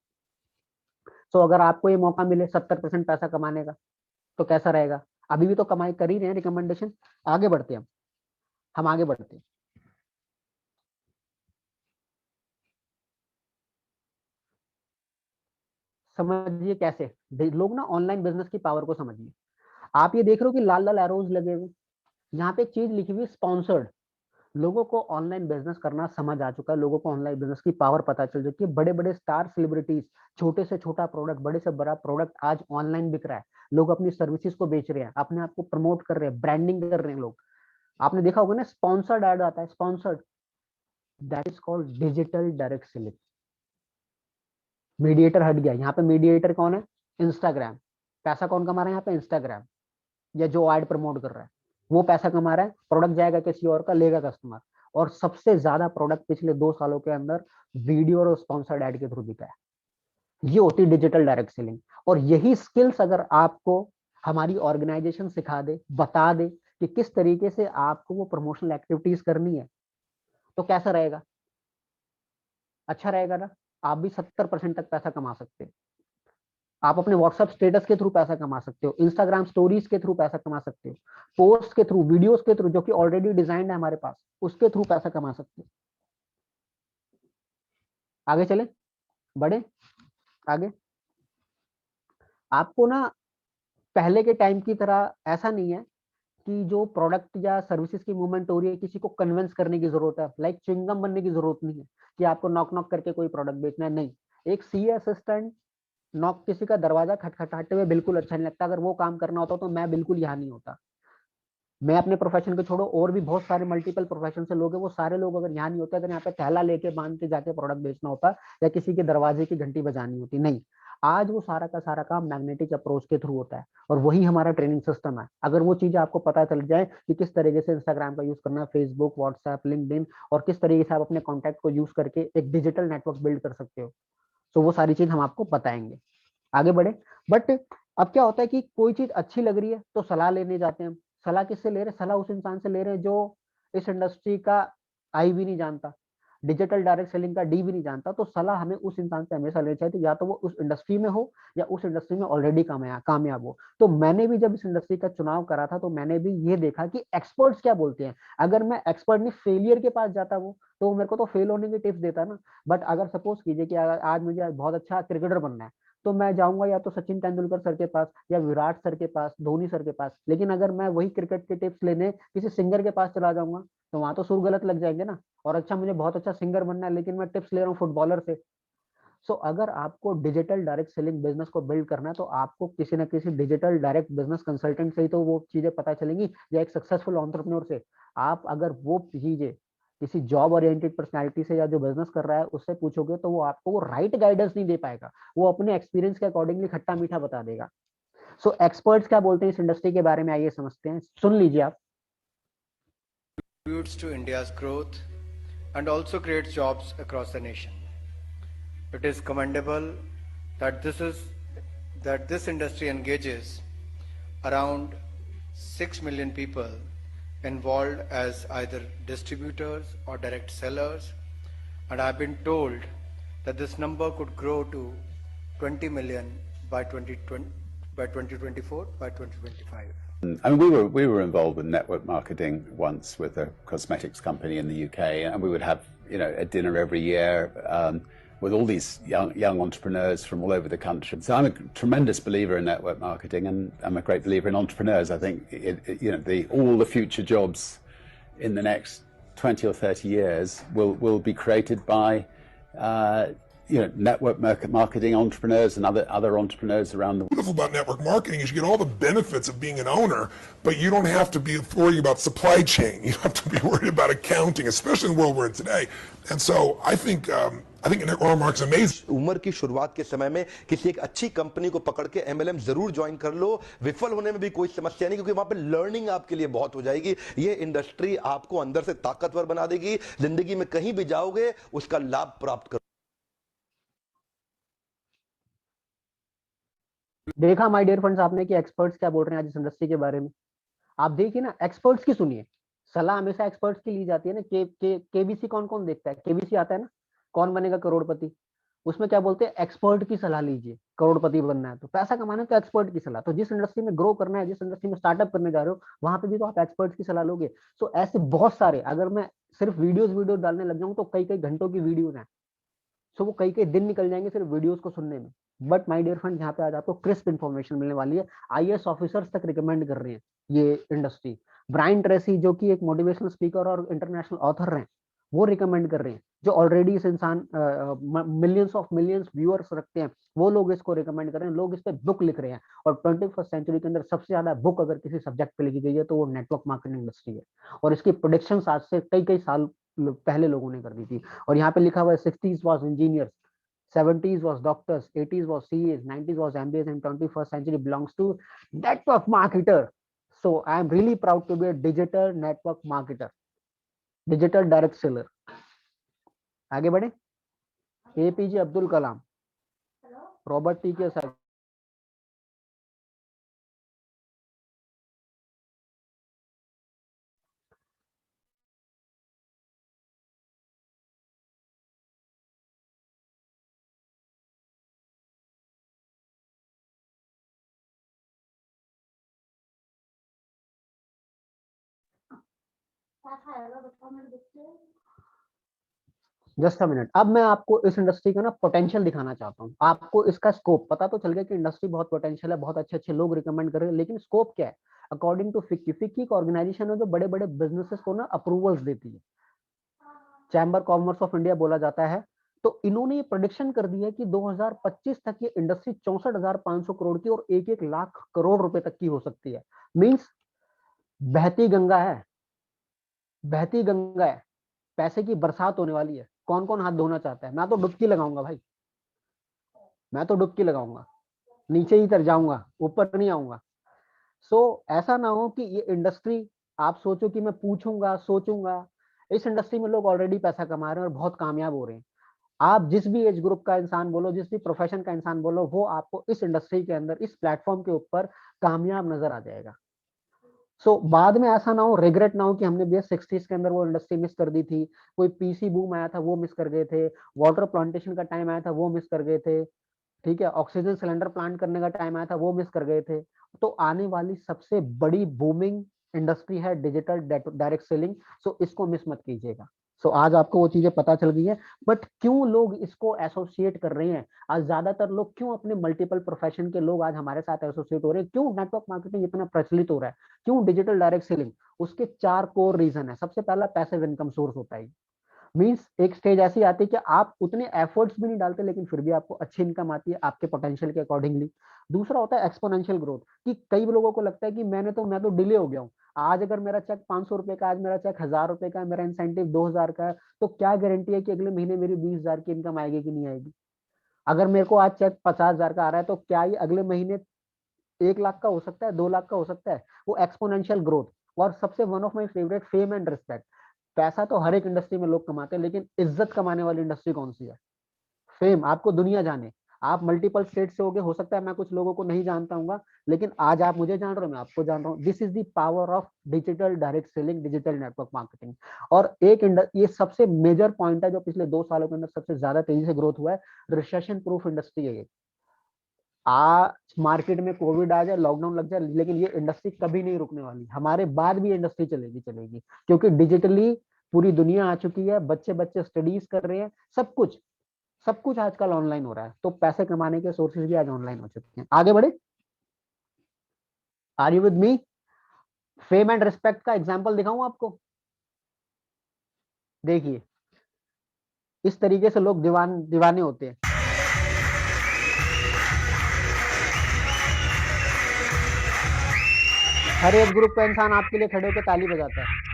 तो अगर आपको ये मौका मिले 70% पैसा कमाने का, तो कैसा रहेगा? अभी भी तो कमाई कर ही रहे हैं रिकमेंडेशन। आगे बढ़ते हैं हम आगे बढ़ते हैं। समझिए कैसे लोग ना ऑनलाइन बिजनेस की पावर को समझिए। आप ये देख रहे हो कि लाल लाल एरोज लगे हुए, यहाँ पे एक चीज लिखी हुई स्पॉन्सर्ड। लोगों को ऑनलाइन बिजनेस करना समझ आ चुका है, लोगों को ऑनलाइन बिजनेस की पावर पता चल चुकी है। बड़े बड़े स्टार सेलिब्रिटीज, छोटे से छोटा प्रोडक्ट, बड़े से बड़ा प्रोडक्ट आज ऑनलाइन बिक रहा है। लोग अपनी सर्विसेज को बेच रहे हैं, अपने आप को प्रमोट कर रहे हैं, ब्रांडिंग कर रहे हैं लोग। आपने देखा होगा ना, स्पॉन्सर्ड ऐड आता है, sponsored. That is called digital direct selling. Mediator हट गया, यहाँ पे मीडिएटर कौन है? इंस्टाग्राम। पैसा कौन कमा रहा है यहाँ पे? इंस्टाग्राम, या जो एड प्रमोट कर रहा है वो पैसा कमा रहा है। प्रोडक्ट जाएगा किसी और का, लेगा कस्टमर। और सबसे ज्यादा प्रोडक्ट पिछले 2 सालों के अंदर वीडियो और स्पॉन्सर्ड एड के थ्रू बिका है। ये होती है डिजिटल डायरेक्ट सेलिंग। और यही स्किल्स अगर आपको हमारी ऑर्गेनाइजेशन सिखा दे, बता दे कि किस तरीके से आपको वो प्रमोशनल एक्टिविटीज करनी है, तो कैसा रहेगा? अच्छा रहेगा ना? आप भी 70% तक पैसा कमा सकते हैं। आप अपने व्हाट्सएप स्टेटस के थ्रू पैसा कमा सकते हो, इंस्टाग्राम स्टोरीज के थ्रू पैसा कमा सकते हो, पोस्ट के थ्रू, वीडियोस के थ्रू जो कि ऑलरेडी डिजाइंड है हमारे पास, उसके थ्रू पैसा कमा सकते हो। आगे चले, बढ़े आगे। आपको ना पहले के टाइम की तरह ऐसा नहीं है कि जो प्रोडक्ट या सर्विसेज की मूवमेंट हो रही है किसी को कन्विंस करने की जरूरत है, लाइक च्युइंगम बनने की जरूरत नहीं है कि आपको नॉक नॉक करके कोई प्रोडक्ट बेचना है। नहीं, एक सी असिस्टेंट नॉक किसी का दरवाजा खटखटाते हुए बिल्कुल अच्छा नहीं लगता। अगर वो काम करना होता तो मैं बिल्कुल यहाँ नहीं होता। मैं अपने प्रोफेशन को छोड़ो, और भी बहुत सारे मल्टीपल प्रोफेशन से लोग हैं, वो सारे लोग अगर यहाँ नहीं होते, अगर यहाँ पे थैला लेके बांध के जाके प्रोडक्ट बेचना होता, या किसी के दरवाजे की घंटी बजानी होती। नहीं, आज वो सारा का सारा काम मैग्नेटिक अप्रोच के थ्रू होता है, और वही हमारा ट्रेनिंग सिस्टम है। अगर वो चीजें आपको पता चल जाए कि किस तरीके से इंस्टाग्राम का यूज करना है, फेसबुक, व्हाट्सएप, लिंक्डइन, और किस तरीके से आप अपने कॉन्टैक्ट को यूज करके एक डिजिटल नेटवर्क बिल्ड कर सकते हो, तो वो सारी चीज हम आपको बताएंगे। आगे बढ़े। बट अब क्या होता है कि कोई चीज अच्छी लग रही है तो सलाह लेने जाते हैं हम। सलाह किससे ले रहे हैं? सलाह उस इंसान से ले रहे हैं जो इस इंडस्ट्री का आई भी नहीं जानता, डिजिटल डायरेक्ट सेलिंग का डी भी नहीं जानता। तो सलाह हमें उस इंसान से हमेशा लेनी चाहिए, या तो वो उस इंडस्ट्री में हो, या उस इंडस्ट्री में ऑलरेडी कामयाब हो। तो मैंने भी जब इस इंडस्ट्री का चुनाव करा था, तो मैंने भी ये देखा कि एक्सपर्ट्स क्या बोलते हैं। अगर मैं एक्सपर्ट नहीं, फेलियर के पास जाता वो, तो मेरे को तो फेल होने की टिप्स देता ना। बट अगर सपोज कीजिए कि आज मुझे बहुत अच्छा क्रिकेटर बनना है, तो मैं जाऊंगा या तो सचिन तेंदुलकर सर के पास, या विराट सर के पास, धोनी सर के पास। लेकिन अगर मैं वही क्रिकेट के टिप्स लेने किसी सिंगर के पास चला जाऊंगा, तो वहां तो सुर गलत लग जाएंगे ना। और अच्छा, मुझे बहुत अच्छा सिंगर बनना है, लेकिन मैं टिप्स ले रहा हूँ फुटबॉलर से। सो अगर आपको डिजिटल डायरेक्ट सेलिंग बिजनेस को बिल्ड करना है, तो आपको किसी ना किसी डिजिटल डायरेक्ट बिजनेस कंसल्टेंट से ही तो वो चीजें पता चलेंगी, या एक सक्सेसफुल एंटरप्रेन्योर से। आप अगर वो चीजें किसी जॉब ओरिएंटेड पर्सनालिटी से, या जो बिजनेस कर रहा है उससे पूछोगे, तो वो आपको वो राइट गाइडेंस नहीं दे पाएगा। वो अपने एक्सपीरियंस के अकॉर्डिंगली खट्टा मीठा बता देगा। सो एक्सपर्ट्स क्या बोलते हैं इस इंडस्ट्री के बारे में, आइए समझते हैं, सुन लीजिए आप। Contributes to India's growth and also creates jobs across the nation. It is commendable that this industry engages around 6 million people involved as either distributors or direct sellers, and I've been told that this number could grow to 20 million by 2024, by 2025. I mean, we were involved with network marketing once with a cosmetics company in the UK, and we would have a dinner every year with all these young entrepreneurs from all over the country. So I'm a tremendous believer in network marketing, and I'm a great believer in entrepreneurs. I think all the future jobs in the next 20 or 30 years will be created by network marketing entrepreneurs and other entrepreneurs around the world. What's beautiful about network marketing is you get all the benefits of being an owner, but you don't have to be worried about supply chain. You don't have to be worried about accounting, especially in the world we're in today. And so I think I think network marketing is amazing. उम्र की शुरुआत के समय में किसी एक अच्छी company को पकड़ के MLM जरूर ज्वाइन कर लो, विफल होने में भी कोई समस्या नहीं, क्योंकि वहां पे लर्निंग आपके लिए बहुत हो जाएगी। ये इंडस्ट्री आपको अंदर से ताकतवर बना देगी, जिंदगी में कहीं भी जाओगे उसका लाभ प्राप्त करो। देखा माय डियर फ्रेंड्स आपने कि एक्सपर्ट्स क्या बोल रहे हैं आज इस इंडस्ट्री के बारे में। आप देखिए ना, एक्सपर्ट्स की सुनिए, सलाह हमेशा एक्सपर्ट्स की ली जाती है ना। केबीसी कौन कौन देखता है? केबीसी आता है ना, कौन बनेगा करोड़पति, उसमें क्या बोलते हैं? एक्सपर्ट की सलाह लीजिए, करोड़पति बनना है तो, पैसा कमाना है तो एक्सपर्ट की सलाह। तो जिस इंडस्ट्री में ग्रो करना है, जिस इंडस्ट्री में स्टार्टअप करने जा रहे हो, वहां पे भी तो आप एक्सपर्ट्स की सलाह लोगे। तो ऐसे बहुत सारे, अगर मैं सिर्फ वीडियो डालने लग जाऊं तो कई कई घंटों की वीडियोज हैं, सो वो कई कई दिन निकल जाएंगे सिर्फ वीडियोस को सुनने में। बट माय डियर फ्रेंड, यहाँ पे आज आपको क्रिस्प इन्फॉर्मेशन मिलने वाली है। आईएएस ऑफिसर्स तक रिकमेंड कर रहे हैं ये इंडस्ट्री। ब्रायन ट्रेसी जो कि एक मोटिवेशनल स्पीकर और इंटरनेशनल ऑथर हैं, वो रिकमेंड कर रहे हैं। जो ऑलरेडी इस इंसान मिलियंस व्यूअर्स रखते हैं, वो लोग इसको रिकमेंड कर रहे हैं। लोग इस पे बुक लिख रहे हैं, और 21st सेंचुरी के अंदर सबसे ज्यादा बुक अगर किसी सब्जेक्ट पे लिखी गई है तो वो नेटवर्क मार्केटिंग इंडस्ट्री है। और इसकी प्रोडिक्शंस आज से कई कई साल पहले लोगों ने कर दी थी। और यहाँ पे लिखा हुआ है 60s was engineers, 70s was doctors, 80s was CAs, 90s was MBAs, and 21st century belongs to network marketer. So I am really proud to be a digital network marketer, digital direct seller. आगे बढ़े। APJ Abdul Kalam, Robert T के साथ just a minute. अब मैं आपको इस industry का ना पोटेंशियल दिखाना चाहता हूँ। आपको इसका स्कोप पता तो चल गया कि इंडस्ट्री बहुत पोटेंशियल है, बहुत अच्छे अच्छे लोग रिकमेंड कर रहे हैं, लेकिन स्कोप क्या है? अकॉर्डिंग टू फिक्की, फिक्की एक ऑर्गेनाइजेशन है जो बड़े बड़े बिजनेसेस को ना अप्रूवल्स देती है, चैम्बर कॉमर्स ऑफ इंडिया बोला जाता है। तो इन्होंने ये प्रेडिक्शन कर दी है कि 2025 तक ये इंडस्ट्री 64,500 करोड़ की और 1-1 लाख करोड़ रुपए तक की हो सकती है। मींस बहती गंगा है, बहती गंगा है, पैसे की बरसात होने वाली है। कौन कौन हाथ धोना चाहता है? मैं तो डुबकी लगाऊंगा भाई, मैं तो डुबकी लगाऊंगा, नीचे ही तर जाऊंगा, ऊपर नहीं आऊंगा। सो ऐसा ना हो कि ये इंडस्ट्री आप सोचो कि मैं पूछूंगा सोचूंगा। इस इंडस्ट्री में लोग ऑलरेडी पैसा कमा रहे हैं और बहुत कामयाब हो रहे हैं। आप जिस भी एज ग्रुप का इंसान बोलो, जिस भी प्रोफेशन का इंसान बोलो, वो आपको इस इंडस्ट्री के अंदर, इस प्लेटफॉर्म के ऊपर कामयाब नजर आ जाएगा। सो बाद में ऐसा ना हो, रिग्रेट ना हो कि हमने भी 60s के अंदर वो इंडस्ट्री मिस कर दी थी। कोई पीसी बूम आया था वो मिस कर गए थे, वाटर प्लांटेशन का टाइम आया था वो मिस कर गए थे, ठीक है, ऑक्सीजन सिलेंडर प्लांट करने का टाइम आया था वो मिस कर गए थे। तो आने वाली सबसे बड़ी बूमिंग इंडस्ट्री है डिजिटल डायरेक्ट सेलिंग। सो इसको मिस मत कीजिएगा। सो आज आपको वो चीजें पता चल गई है। बट क्यों लोग इसको एसोसिएट कर रहे हैं? आज ज्यादातर लोग क्यों, अपने मल्टीपल प्रोफेशन के लोग आज हमारे साथ एसोसिएट हो रहे हैं? क्यों नेटवर्क मार्केटिंग इतना प्रचलित हो रहा है? क्यों डिजिटल डायरेक्ट सेलिंग? उसके 4 कोर रीजन है। सबसे पहला, पैसिव इनकम सोर्स होता है। मींस एक स्टेज ऐसी आती है कि आप उतने एफर्ट्स भी नहीं डालते, लेकिन फिर भी आपको अच्छी इनकम आती है आपके पोटेंशियल के अकॉर्डिंगली। दूसरा होता है एक्सपोनेंशियल ग्रोथ, कि कई लोगों को लगता है कि मैं तो डिले हो गया हूँ। आज अगर मेरा चेक 500 रुपए का, आज मेरा चेक 1000 रुपए का है, मेरा इंसेंटिव 2000 का है, तो क्या गारंटी है कि अगले महीने मेरी 20,000 की इनकम आएगी कि नहीं आएगी? अगर मेरे को आज चेक 50,000 का आ रहा है, तो क्या ये अगले महीने 1 लाख का हो सकता है, 2 लाख का हो सकता है? वो एक्सपोनेंशियल ग्रोथ। और सबसे one of my favourite, fame and respect. पैसा तो हर एक इंडस्ट्री में लोग कमाते हैं, लेकिन इज्जत कमाने वाली इंडस्ट्री कौन सी है? फेम। आपको दुनिया जाने, आप मल्टीपल स्टेट से होगे, हो सकता है मैं कुछ लोगों को नहीं जानता हूँ, लेकिन आज आप मुझे जान रहे हो, मैं आपको जान रहा हूँ। This is the power of digital direct selling, digital network marketing. और ये सबसे मेजर पॉइंट है जो पिछले 2 सालों के अंदर सबसे ज्यादा तेजी से ग्रोथ हुआ है। रिसेशन प्रूफ इंडस्ट्री है ये। आज मार्केट में कोविड आ जाए, लॉकडाउन लग जाए, लेकिन ये इंडस्ट्री कभी नहीं रुकने वाली। हमारे बाद भी इंडस्ट्री चलेगी, क्योंकि डिजिटली पूरी दुनिया आ चुकी है। बच्चे स्टडीज कर रहे हैं, सब कुछ आजकल ऑनलाइन हो रहा है। तो पैसे कमाने के सोर्सेज भी आज ऑनलाइन हो चुके हैं। आगे बढ़े। Are you with me? Fame and respect का एग्जांपल दिखाऊं आपको? देखिए, इस तरीके से लोग दीवाने होते हैं। हर एक ग्रुप का इंसान आपके लिए खड़े होकर ताली बजाता है।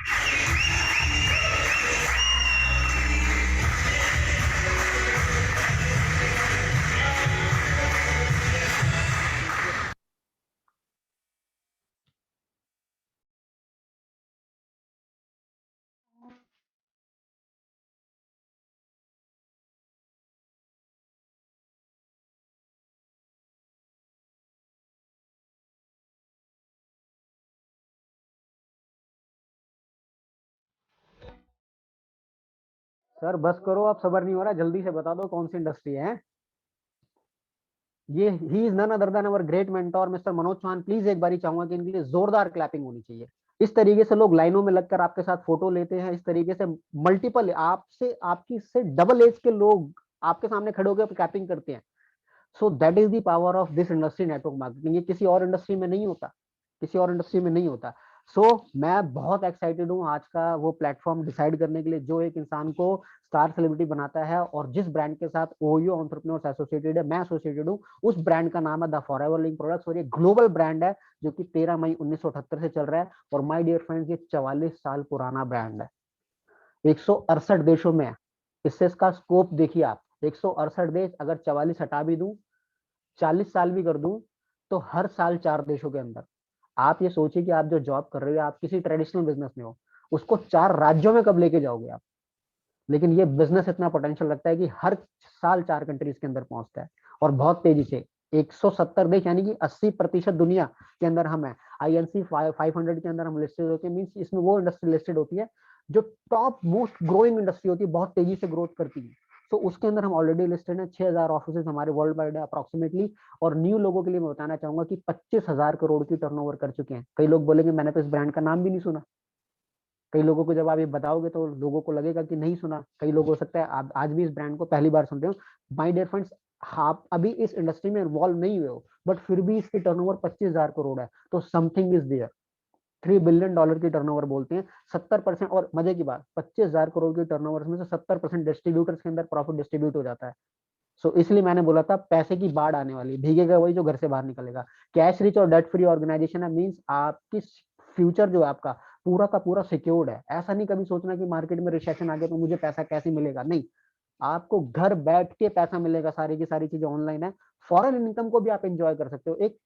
सर बस करो, आप सबर नहीं हो रहा, जल्दी से बता दो कौन सी इंडस्ट्री है। ये ही is none other than our great mentor mister Manoj Chauhan. Please एक बारी चाहूंगा कि इनके लिए जोरदार क्लैपिंग होनी चाहिए। इस तरीके से लोग लाइनों में लगकर आपके साथ फोटो लेते हैं, इस तरीके से मल्टीपल आपसे आपकी से डबल एज के लोग आपके सामने खड़े होकर क्लैपिंग करते हैं। So that is the power of this industry, network marketing. ये किसी और इंडस्ट्री में नहीं होता, किसी और इंडस्ट्री में नहीं होता। मैं बहुत एक्साइटेड हूँ आज का वो प्लेटफॉर्म डिसाइड करने के लिए जो एक इंसान को स्टार सेलिब्रिटी बनाता है। और जिस ब्रांड के साथ ओयो एंटरप्रेन्योर्स एसोसिएटेड है, मैं एसोसिएटेड हूँ, उस ब्रांड का नाम है द फॉरएवर लिविंग प्रोडक्ट्स। और ये ग्लोबल ब्रांड है जो कि 13 मई 1978 से चल रहा है। और माय डियर फ्रेंड्स, ये 44 साल पुराना ब्रांड है, 168 देशों में है। इससे इसका स्कोप देखिए आप, 168 देश, अगर 44 हटा भी दूं, 40 साल भी कर दूं, तो हर साल 4 देशों के अंदर। आप ये सोचिए कि आप जो जॉब कर रहे हो, आप किसी ट्रेडिशनल बिजनेस में हो, उसको 4 राज्यों में कब लेके जाओगे आप। लेकिन ये बिजनेस इतना पोटेंशियल रखता है कि हर साल 4 कंट्रीज के अंदर पहुंचता है, और बहुत तेजी से। 170 देश यानी कि 80% दुनिया के अंदर हम है। INC 500 के अंदर हम लिस्टेड होते हैं, मींस इसमें वो इंडस्ट्री लिस्टेड होती है जो टॉप मोस्ट ग्रोइंग इंडस्ट्री होती है, बहुत तेजी से ग्रोथ करती है। तो उसके अंदर हम ऑलरेडी लिस्टेड है। 6000 ऑफिस हमारे वर्ल्ड वाइड है अप्रोक्सीमेटली। और न्यू लोगों के लिए मैं बताना चाहूंगा कि 25,000 करोड़ की टर्नओवर कर चुके हैं। कई लोग बोलेंगे मैंने तो इस ब्रांड का नाम भी नहीं सुना। कई लोगों को जब आप ये बताओगे तो लोगों को लगेगा कि नहीं सुना। कई लोग हो सकता है आप आज भी इस ब्रांड को पहली बार सुन रहे हो। माय डियर फ्रेंड्स, आप अभी इस इंडस्ट्री में इन्वॉल्व नहीं हुए हो, बट फिर भी इसकी टर्नओवर 25,000 करोड़ है, तो समथिंग इज देयर। $3 बिलियन की टर्नओवर बोलते हैं। 70%, और मजे की बात, 25,000 करोड़ की टर्नओवर में से 70% डिस्ट्रीब्यूटर्स के अंदर प्रॉफिट डिस्ट्रीब्यूट हो जाता है। सो इसलिए मैंने बोला था पैसे की बाढ़ आने वाली, भीगेगा वही जो घर से बाहर निकलेगा। कैश रिच और डेट फ्री ऑर्गेनाइजेशन है, मींस आपकी फ्यूचर जो है आपका पूरा का पूरा सिक्योर्ड है। ऐसा नहीं कभी सोचना कि मार्केट में रिसेशन आ गया तो मुझे पैसा कैसे मिलेगा, नहीं। आपको घर बैठ के पैसा मिलेगा, सारी की सारी चीजें ऑनलाइन है। फॉरेन इनकम को भी आप एंजॉय कर सकते हो। एक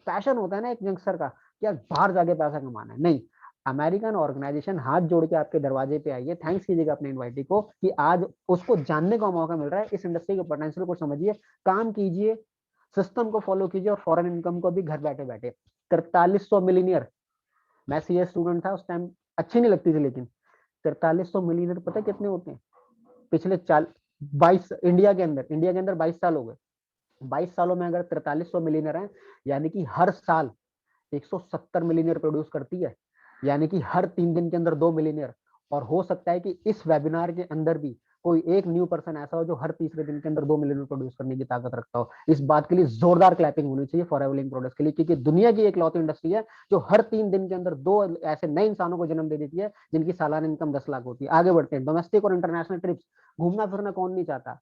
पैशन होता है ना एक यंगस्टर का, कि यार बाहर जाके पैसा कमाना है, नहीं। अमेरिकन ऑर्गेनाइजेशन हाथ जोड़ के आपके दरवाजे पे आई है। थैंक्स कीजिएगा अपने इन्वाइटी को कि आज उसको जानने का मौका मिल रहा है। इस इंडस्ट्री के पोटेंशियल को समझिए, काम कीजिए, सिस्टम को फॉलो कीजिए, और फॉरेन इनकम को भी घर बैठे बैठे। 4300 मिलीनियर, मैं CS स्टूडेंट था उस टाइम, अच्छी नहीं लगती थी, लेकिन 4300 मिलीनियर पता कितने होते हैं पिछले 22 इंडिया के अंदर 22 साल हो गए। 22 सालों में अगर 4300 मिलीनियर है, यानी कि हर साल 170 मिलीनियर प्रोड्यूस करती है, यानी कि हर 3 दिन के अंदर 2 मिलीनियर। और हो सकता है कि इस वेबिनार के अंदर भी कोई एक न्यू पर्सन ऐसा हो जो हर तीसरे दिन के अंदर 2 मिलीनियर प्रोड्यूस करने की ताकत रखता हो। इस बात के लिए जोरदार क्लैपिंग होनी चाहिए फॉरएवर लिविंग प्रोडक्ट्स के लिए, क्योंकि दुनिया की एक लौती इंडस्ट्री है जो हर 3 दिन के अंदर 2 ऐसे नए इंसानों को जन्म दे देती है जिनकी सालाना इनकम 10 लाख होती है। आगे बढ़ते हैं, डोमेस्टिक और इंटरनेशनल ट्रिप्स। घूमना फिरना कौन नहीं चाहता,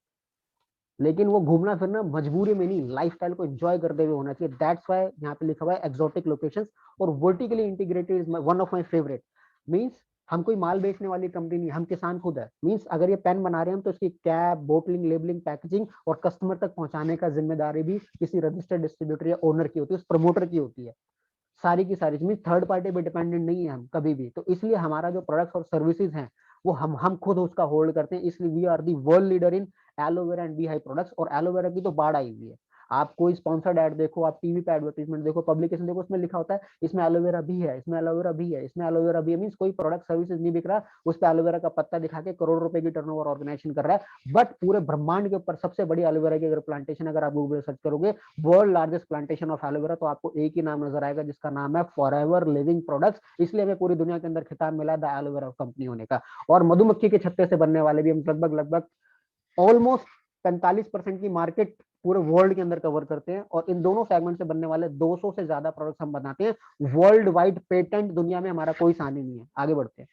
लेकिन वो घूमना फिरना मजबूरी में नहीं, लाइफस्टाइल को एंजॉय करते हुए होना चाहिए। दैट्स व्हाई यहाँ पे लिखा हुआ है एक्सोटिक लोकेशंस। और vertically integrated is one of my favourite. Means हम कोई माल बेचने वाली कंपनी नहीं, हम किसान खुद है। मींस अगर ये पेन बना रहे हैं हम, तो इसकी कैप, बोटलिंग, लेबलिंग, पैकेजिंग और कस्टमर तक पहुंचाने का जिम्मेदारी भी किसी रजिस्टर्ड डिस्ट्रीब्यूटर या ओनर की होती है, उस प्रमोटर की होती है। सारी की सारी चीज थर्ड पार्टी पे डिपेंडेंट नहीं है हम कभी भी। तो इसलिए हमारा जो प्रोडक्ट्स और सर्विसेज हैं वो हम खुद उसका होल्ड करते हैं। इसलिए we are the world leader in aloe vera and bee hive products. और एलोवेरा की तो बाढ़ आई हुई है। आप कोई स्पॉन्सर्ड ऐड देखो, आप टीवी पे एडवर्टाइजमेंट देखो, पब्लिकेशन देखो, उसमें लिखा होता है इसमें एलोवेरा भी है, इसमें एलोवेरा भी है, इसमें एलोवेरा भी है। मींस कोई प्रोडक्ट सर्विसेज नहीं बिक रहा, उस पर एलोवेरा का पत्ता दिखा के करोड़ रुपए की टर्नओवर ऑर्गेनाइजेशन कर रहा है। बट पूरे ब्रह्मांड के ऊपर सबसे बड़ी एलोवेरा की अगर प्लांटेशन अगर आप गूगल सर्च करोगे, world largest plantation of aloe vera, तो आपको एक ही नाम नजर आएगा जिसका नाम है फॉरएवर लिविंग प्रोडक्ट्स। इसलिए हमें पूरी दुनिया के अंदर खिताब मिला द एलोवेरा कंपनी होने का। और मधुमक्खी के छत्ते से बनने वाले भी हम लगभग ऑलमोस्ट 45% की मार्केट पूरे वर्ल्ड के अंदर कवर करते हैं। और इन दोनों सेगमेंट से बनने वाले 200 से ज्यादा प्रोडक्ट्स हम बनाते हैं वर्ल्ड वाइड। पेटेंट दुनिया में हमारा कोई सानी नहीं है। आगे बढ़ते हैं,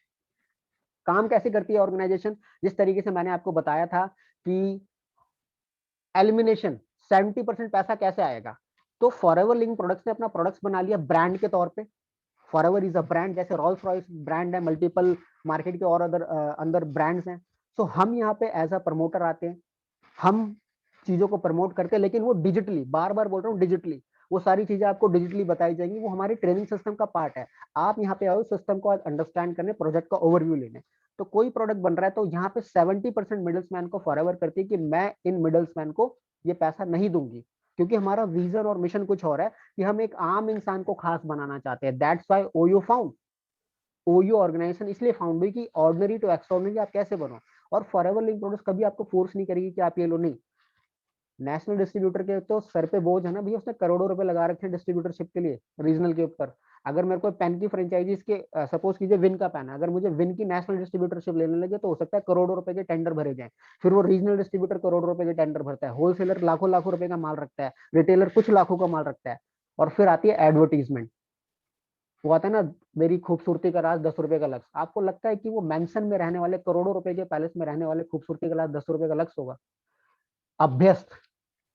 काम कैसे करती है ऑर्गेनाइजेशन। जिस तरीके से मैंने आपको बताया था कि एलिमिनेशन 70% पैसा कैसे आएगा, तो फॉरएवर लिविंग प्रोडक्ट्स ने अपना प्रोडक्ट्स बना लिया ब्रांड के तौर पे। फॉरएवर इज अ ब्रांड, जैसे रॉल्स रॉयस ब्रांड है, मल्टीपल मार्केट के और अंदर ब्रांड्स हैं। सो हम यहाँ पे एज अ प्रमोटर आते हैं, हम चीजों को प्रमोट करते हैं, लेकिन वो डिजिटली, बार बार बोल रहा हूँ डिजिटली, वो सारी चीजें आपको डिजिटली बताई जाएंगी। वो हमारी ट्रेनिंग सिस्टम का पार्ट है। आप यहाँ पे आओ सिस्टम को अंडरस्टैंड करने, प्रोजेक्ट का ओवरव्यू लेने। तो कोई प्रोडक्ट बन रहा है तो यहाँ पे 70% मिडल्समैन को फॉरएवर करती है कि मैं इन मिडल्समैन को ये पैसा नहीं दूंगी, क्योंकि हमारा विजन और मिशन कुछ और है कि हम एक आम इंसान को खास बनाना चाहते हैं। That's why OYO found. OYO organization इसलिए फाउंड हुई कि ऑर्डिनरी टू एक्स्ट्राऑर्डिनरी आप कैसे बनो। और फॉरएवर लिंक प्रोडक्ट्स कभी आपको फोर्स नहीं करेगी कि आप ये लो, नहीं। नेशनल डिस्ट्रीब्यूटर के तो सर पे बोझ है ना भैया, उसने करोड़ों रुपए लगा रखे हैं डिस्ट्रीब्यूटरशिप के लिए रीजनल के ऊपर। अगर मेरे को पेन की फ्रेंचाइजी के सपोज कीजिए विन का पेन है, अगर मुझे विन की नेशनल डिस्ट्रीब्यूटरशिप लेने लगे तो हो सकता है करोड़ों रुपए के टेंडर भरे जाएं। फिर वो रीजनल डिस्ट्रीब्यूटर करोड़ों रुपए के टेंडर भरता है, होलसेलर लाखों लाखों रुपए का माल रखता है, रिटेलर कुछ लाखों का माल रखता है। और फिर आती है एडवर्टीजमेंट। वो आता है ना, मेरी खूबसूरती का राज 10 रुपए का लक्स। आपको लगता है कि वो मेंशन में रहने वाले करोड़ों रुपए के पैलेस में रहने वाले खूबसूरती का राज 10 रुपए का लक्स होगा? अभ्यस्त,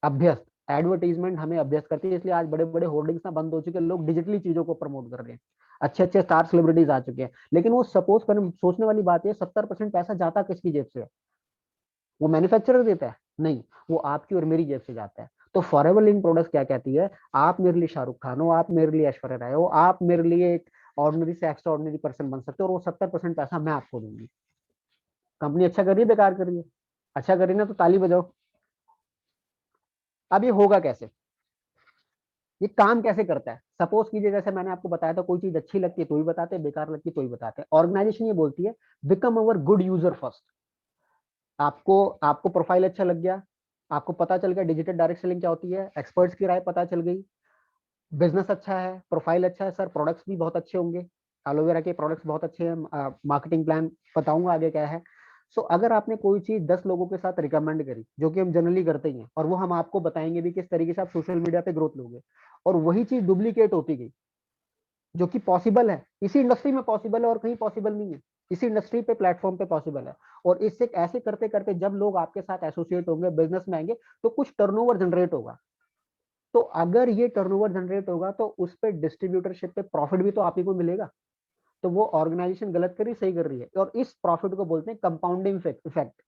अभ्यस्त एडवर्टीजमेंट हमें अभ्यस्त करती है। इसलिए आज बड़े बड़े होर्डिंग्स ना बंद हो चुके हैं, लोग डिजिटली चीजों को प्रमोट कर रहे हैं। अच्छे अच्छे स्टार सेलिब्रिटीज आ चुके हैं, लेकिन वो सपोज कर सोचने वाली बात है 70% पैसा जाता किसकी जेब से है? वो मैन्युफैक्चरर देता है? नहीं, वो आपकी और मेरी जेब से जाता है। तो फॉरएवर लिंक प्रोडक्ट्स क्या कहती है, आप मेरे लिए शाहरुख खान हो, आप मेरे लिए ऐश्वर्या राय हो, आप मेरे लिए एक ऑर्डिनरी से एक्स्ट्रा ऑर्डिनरी पर्सन बन सकते हो, और वो 70% पैसा मैं आपको दूंगी। कंपनी अच्छा कर रही है, बेकार कर रही है? अच्छा कर रही है ना, तो ताली बजाओ। अब ये होगा कैसे, ये काम कैसे करता है? सपोज कीजिए जैसे मैंने आपको बताया था, कोई चीज अच्छी लगती है तो ही बताते हैं, बेकार लगती है तो ही बताते हैं। ऑर्गेनाइजेशन ये बोलती है बिकम अवर गुड यूजर फर्स्ट। आपको आपको प्रोफाइल अच्छा लग गया, आपको पता चल गया डिजिटल डायरेक्ट सेलिंग क्या होती है, एक्सपर्ट्स की राय पता चल गई, बिजनेस अच्छा है, प्रोफाइल अच्छा है, सर प्रोडक्ट्स भी बहुत अच्छे होंगे, एलोवेरा के प्रोडक्ट्स बहुत अच्छे हैं, मार्केटिंग प्लान बताऊंगा आगे क्या है। सो अगर आपने कोई चीज 10 लोगों के साथ रिकमेंड करी, जो कि हम जनरली करते ही हैं, और वो हम आपको बताएंगे भी किस तरीके से आप सोशल मीडिया पे ग्रोथ लोगे, और वही चीज डुप्लीकेट होती गई, जो कि पॉसिबल है, इसी इंडस्ट्री में पॉसिबल है और कहीं पॉसिबल नहीं है, इसी इंडस्ट्री पे प्लेटफॉर्म पे पॉसिबल है। और इससे ऐसे करते करते जब लोग आपके साथ एसोसिएट होंगे, बिजनेस में आएंगे, तो कुछ टर्नओवर जनरेट होगा। तो अगर ये टर्नओवर जनरेट होगा तो उस पे डिस्ट्रीब्यूटरशिप पे प्रॉफिट भी तो आप ही को मिलेगा। तो वो ऑर्गेनाइजेशन गलत कर रही, सही कर रही है, और इस प्रॉफिट को बोलते हैं कंपाउंडिंग इफेक्ट।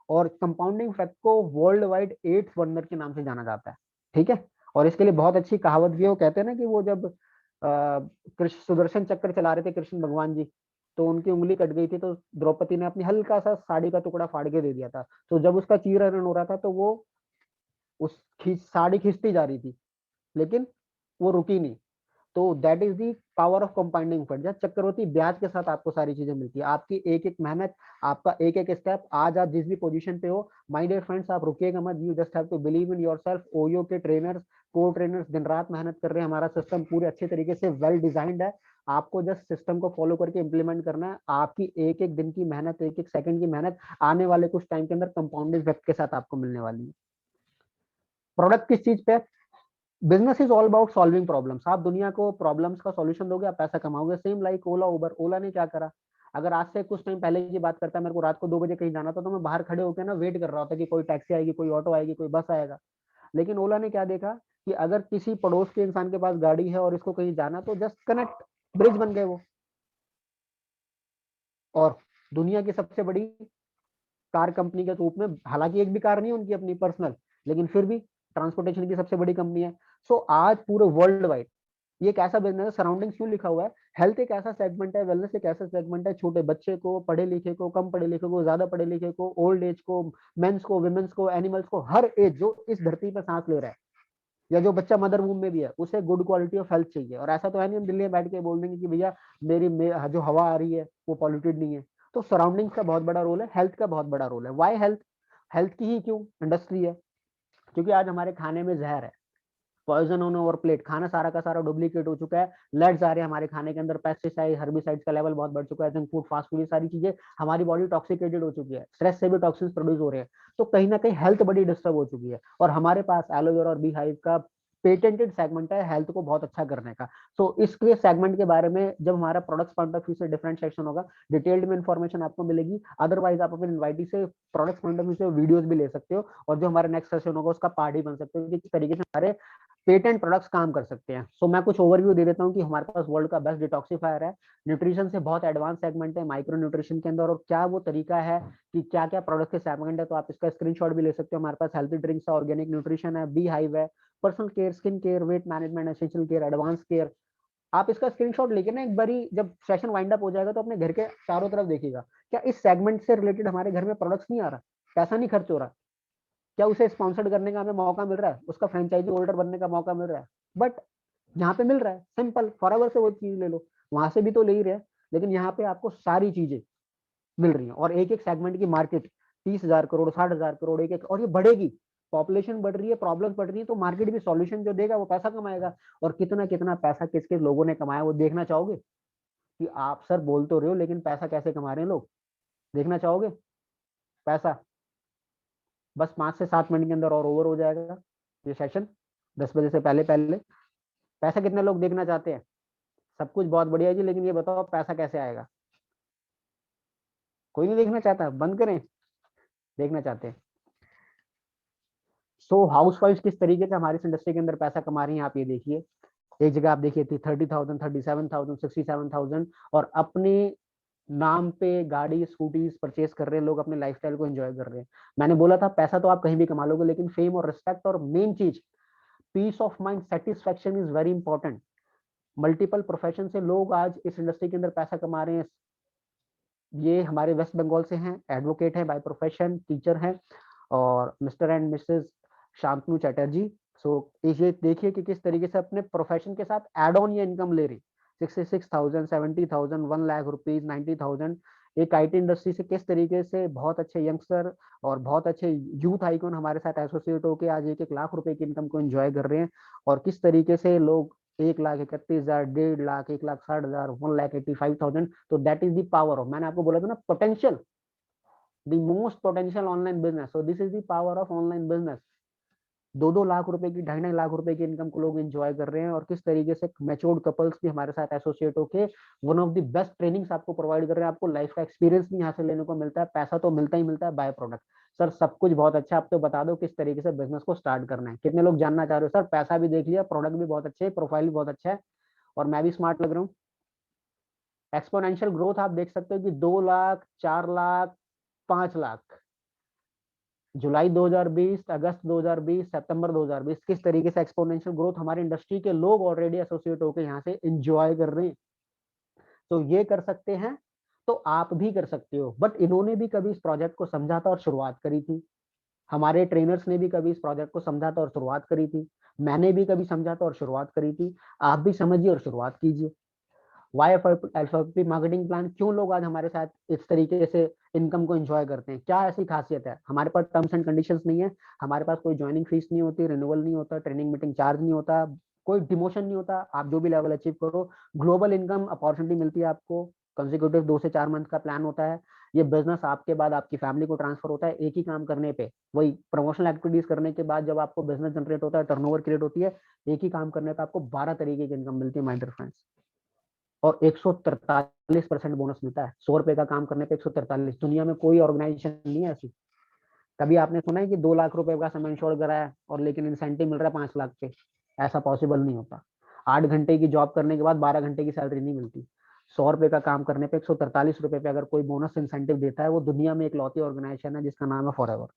और कंपाउंडिंग इफेक्ट को वर्ल्ड वाइड 8th वंडर के नाम से जाना जाता है, ठीक है। और इसके लिए बहुत अच्छी कहावत भी है, वो कहते हैं ना कि वो जब कृष्ण सुदर्शन चक्र चला रहे थे कृष्ण भगवान जी, तो उनकी उंगली कट गई थी, तो द्रौपदी ने अपनी हल्का सा साड़ी का टुकड़ा फाड़ के दे दिया था। तो जब उसका चीरहरण हो रहा था तो वो उस साड़ी खींचती जा रही थी, लेकिन वो रुकी नहीं। तो that is the power of compounding effect, जहाँ चक्रवर्ती ब्याज के साथ आपको सारी चीजें मिलती है, आपकी एक एक मेहनत, आपका एक एक स्टेप। आज आप जिस भी पोजीशन पे हो माय डियर फ्रेंड्स, आप रुकिएगा मत, you just have to believe in yourself. OYO के ट्रेनर्स, को ट्रेनर्स दिन रात मेहनत कर रहे हैं, हमारा सिस्टम पूरे अच्छे तरीके से वेल डिजाइंड है। आपको जस्ट सिस्टम को फॉलो करके इंप्लीमेंट करना है। आपकी एक एक दिन की मेहनत, एक एक सेकंड की मेहनत आने वाले कुछ टाइम के अंदर कंपाउंडिंग इफेक्ट के साथ आपको मिलने वाली है। प्रोडक्ट किस चीज पे? Business is all about solving problems. आप दुनिया को प्रॉब्लम्स का सॉल्यूशन दोगे, आप पैसा कमाओगे। सेम लाइक ओला उबर। ओला ने क्या करा, अगर आज से कुछ टाइम पहले की बात करता है, मेरे को रात को 2 बजे कहीं जाना था, तो मैं बाहर खड़े होकर ना वेट कर रहा होता कि कोई टैक्सी आएगी, कोई ऑटो आएगी, कोई बस आएगा। लेकिन ओला ने क्या देखा कि अगर किसी पड़ोस के इंसान के पास गाड़ी है और इसको कहीं जाना, तो जस्ट कनेक्ट, ब्रिज बन गए वो। और दुनिया की सबसे बड़ी कार कंपनी के रूप में, हालांकि एक भी कार नहीं है उनकी अपनी पर्सनल, लेकिन फिर भी ट्रांसपोर्टेशन की सबसे बड़ी कंपनी है। सो आज पूरे वर्ल्ड वाइड ये एक ऐसा बिजनेस है। सराउंडिंग क्यों लिखा हुआ है? हेल्थ एक ऐसा सेगमेंट है, वेलनेस एक ऐसा सेगमेंट है, छोटे बच्चे को, पढ़े लिखे को, कम पढ़े लिखे को, ज्यादा पढ़े लिखे को, ओल्ड एज को, मेंस को, वुमेन्स को, एनिमल्स को, हर एज जो इस धरती पर सांस ले रहा है, या जो बच्चा मदर वूम में भी है, उसे गुड क्वालिटी ऑफ हेल्थ चाहिए। और ऐसा तो है नहीं हम दिल्ली में बैठ के बोल देंगे कि भैया जो हवा आ रही है वो पॉल्यूटेड नहीं है। तो सराउंडिंग्स का बहुत बड़ा रोल है, हेल्थ का बहुत बड़ा रोल है। Y health? हेल्थ की ही क्यों इंडस्ट्री है? क्योंकि आज हमारे खाने में जहर है, पॉइजन ऑन ओवर प्लेट, खाना सारा का सारा डुप्लीकेट हो चुका है, लेड्स आ रहे हैं हमारे खाने के अंदर, पेस्टिसाइड, हर्बिसाइड्स का लेवल बहुत बढ़ चुका है, जंक फूड, फास्ट फूड, ये सारी चीजें, हमारी बॉडी टॉक्सिकेटेड हो चुकी है, स्ट्रेस से भी टॉक्सिन्स प्रोड्यूस हो रहे हैं। तो कहीं ना कहीं हेल्थ बड़ी डिस्टर्ब हो चुकी है। और हमारे पास एलोवेरा और बी हाइव का पेटेंटेड सेगमेंट है हेल्थ को बहुत अच्छा करने का। सो इसके सेगमेंट के बारे में जब हमारा प्रोडक्ट्स पॉइंट ऑफ व्यू से डिफरेंट सेक्शन होगा, डिटेल्ड में इन्फॉर्मेशन आपको मिलेगी। अदरवाइज आप अपने इनवाइटी से प्रोडक्ट्स पॉइंट ऑफ व्यू से वीडियोस भी ले सकते हो, और जो हमारे नेक्स्ट सेशन होगा उसका पार्ट ही बन सकते हो कि किस तरीके से हमारे पेटेंट प्रोडक्ट्स काम कर सकते हैं। सो मैं कुछ ओवरव्यू दे देता हूँ कि हमारे पास वर्ल्ड का बेस्ट डिटॉक्सिफायर है, न्यूट्रिशन से बहुत एडवांस सेगमेंट है माइक्रो न्यूट्रिशन के अंदर, और क्या वो तरीका है कि क्या क्या प्रोडक्ट के सेगमेंट है, तो आप इसका स्क्रीनशॉट भी ले सकते हो। हमारे पास हेल्थी ड्रिंक्स है, ऑर्गेनिक न्यूट्रिशन है, बी हाइव है, personal care, skin care, weight management, essential care, advance care. आप इसका स्क्रीनशॉट लेके ना एक बारी जब सेशन वाइंड अप हो जाएगा तो अपने घर के चारों तरफ देखिएगा, क्या इस सेगमेंट से रिलेटेड हमारे घर में प्रोडक्ट्स नहीं आ रहा, पैसा नहीं खर्च हो रहा, क्या उसे स्पॉन्सर्ड करने का हमें मौका मिल रहा है, उसका फ्रेंचाइजी होल्डर बनने का मौका मिल रहा है। बट यहाँ पे मिल रहा है, सिंपल, फॉरएवर से वो चीज ले लो, वहां से भी तो ले ही रहे हैं, लेकिन यहाँ पे आपको सारी चीजें मिल रही है, और एक एक सेगमेंट की मार्केट 30,000 करोड़, 60,000 करोड़, एक एक, और ये बढ़ेगी। पॉपुलेशन बढ़ रही है, प्रॉब्लम्स बढ़ रही है, तो मार्केट भी सॉल्यूशन जो देगा वो पैसा कमाएगा। और कितना कितना पैसा किस किस लोगों ने कमाया वो देखना चाहोगे? कि आप सर बोल तो रहे हो, लेकिन पैसा कैसे कमा रहे हैं लोग, देखना चाहोगे पैसा? बस 5 से 7 मिनट के अंदर और ओवर हो जाएगा ये सेशन, 10 बजे से पहले पहले। पैसा कितने लोग देखना चाहते हैं? सब कुछ बहुत बढ़िया है जी, लेकिन ये बताओ पैसा कैसे आएगा? कोई नहीं देखना चाहता, बंद करें, देखना चाहते हैं। सो हाउसवाइफ किस तरीके से हमारी इंडस्ट्री के अंदर पैसा कमा रही हैं, आप ये देखिए। एक जगह आप देखिए थी 30,000, 37,000, 67,000, और अपने नाम पे गाड़ी स्कूटीज परचेज कर रहे हैं लोग, अपने लाइफस्टाइल को एंजॉय कर रहे हैं। मैंने बोला था पैसा तो आप कहीं भी कमा लोगे, लेकिन फेम और रिस्पेक्ट और मेन चीज peace of mind, satisfaction is very important. Multiple profession से लोग आज इस इंडस्ट्री के अंदर पैसा कमा रहे हैं। ये हमारे वेस्ट बंगाल से हैं, एडवोकेट हैं बाय प्रोफेशन, टीचर हैं, और Mister and Mrs Shantanu Chatterjee. So ये देखिए कि किस तरीके से अपने प्रोफेशन के साथ एड ऑन ये इनकम ले रही, 66,000, 70,000, 1 लाख रुपीज, 90,000। एक आईटी इंडस्ट्री से किस तरीके से बहुत अच्छे यंगस्टर और बहुत अच्छे यूथ आइकॉन हमारे साथ एसोसिएट होकर आज 1-1 लाख रुपए की इनकम को एंजॉय कर रहे हैं। और किस तरीके से लोग 1,31,000, 1,50,000, 1,60,000, 1,85,000। तो that is the power of, मैंने आपको बोला था ना, potential, the most potential online business. So this is the power of online business. 2-2 lakh रुपए की, 2.5-2.5 लाख रुपए की इनकम को लोग एंजॉय कर रहे हैं। और किस तरीके से मैच्योर्ड कपल्स भी हमारे साथ एसोसिएट होके one of the best trainings आपको प्रोवाइड कर रहे हैं। आपको लाइफ का एक्सपीरियंस भी यहाँ से लेने को मिलता है, पैसा तो मिलता ही मिलता है बाय प्रोडक्ट। सर सब कुछ बहुत अच्छा, आप तो बता दो किस तरीके से बिजनेस को स्टार्ट करना है। कितने लोग जानना चाह रहे हो? सर पैसा भी देख लिया, प्रोडक्ट भी बहुत अच्छे है, प्रोफाइल भी बहुत अच्छा है, और मैं भी स्मार्ट लग रहा हूँ। एक्सपोनेंशियल ग्रोथ आप देख सकते हो कि 2 लाख, 4 लाख, 5 लाख, जुलाई 2020, अगस्त 2020, सितंबर 2020, किस तरीके से एक्सपोनेंशियल ग्रोथ हमारी इंडस्ट्री के लोग ऑलरेडी एसोसिएट होकर यहाँ से एंजॉय कर रहे हैं। तो ये कर सकते हैं तो आप भी कर सकते हो। बट इन्होंने भी कभी इस प्रोजेक्ट को समझा था और शुरुआत करी थी, हमारे ट्रेनर्स ने भी कभी इस प्रोजेक्ट को समझा था और शुरुआत करी थी, मैंने भी कभी समझा था और शुरुआत करी थी। आप भी समझिए और शुरुआत कीजिए। वाई एफएफपी मार्केटिंग प्लान, क्यों लोग आज हमारे साथ इस तरीके से इनकम को एंजॉय करते हैं? क्या ऐसी खासियत है? हमारे पास टर्म्स एंड कंडीशंस नहीं है, हमारे पास कोई ज्वाइनिंग फीस नहीं होती, रिन्यूअल नहीं होता, ट्रेनिंग मीटिंग चार्ज नहीं होता, कोई डिमोशन नहीं होता। आप जो भी लेवल अचीव करो, ग्लोबल इनकम अपॉर्चुनिटी मिलती है आपको, कंसेक्यूटिव 2 से 4 मंथ का प्लान होता है। ये बिजनेस आपके बाद आपकी फैमिली को ट्रांसफर होता है एक ही काम करने पे, वही प्रमोशनल एक्टिविटीज करने के बाद जब आपको बिजनेस जनरेट होता है, टर्नओवर क्रिएट होती है, एक ही काम करने पे आपको 12 तरीके की इनकम मिलती है माय डियर फ्रेंड्स। और 143% बोनस मिलता है। 100 रुपए का काम करने पे 143, दुनिया में कोई ऑर्गेनाइजेशन नहीं है ऐसी। कभी आपने सुना है कि 2 लाख रुपए का सम इंश्योर कराया और लेकिन इंसेंटिव मिल रहा है 5 लाख पे? ऐसा पॉसिबल नहीं होता। 8 घंटे की जॉब करने के बाद 12 घंटे की सैलरी नहीं मिलती। 100 रुपए का काम करने पे 143 रुपए पे अगर कोई बोनस इंसेंटिव देता है, वो दुनिया में इकलौती ऑर्गेनाइजेशन है जिसका नाम है forever.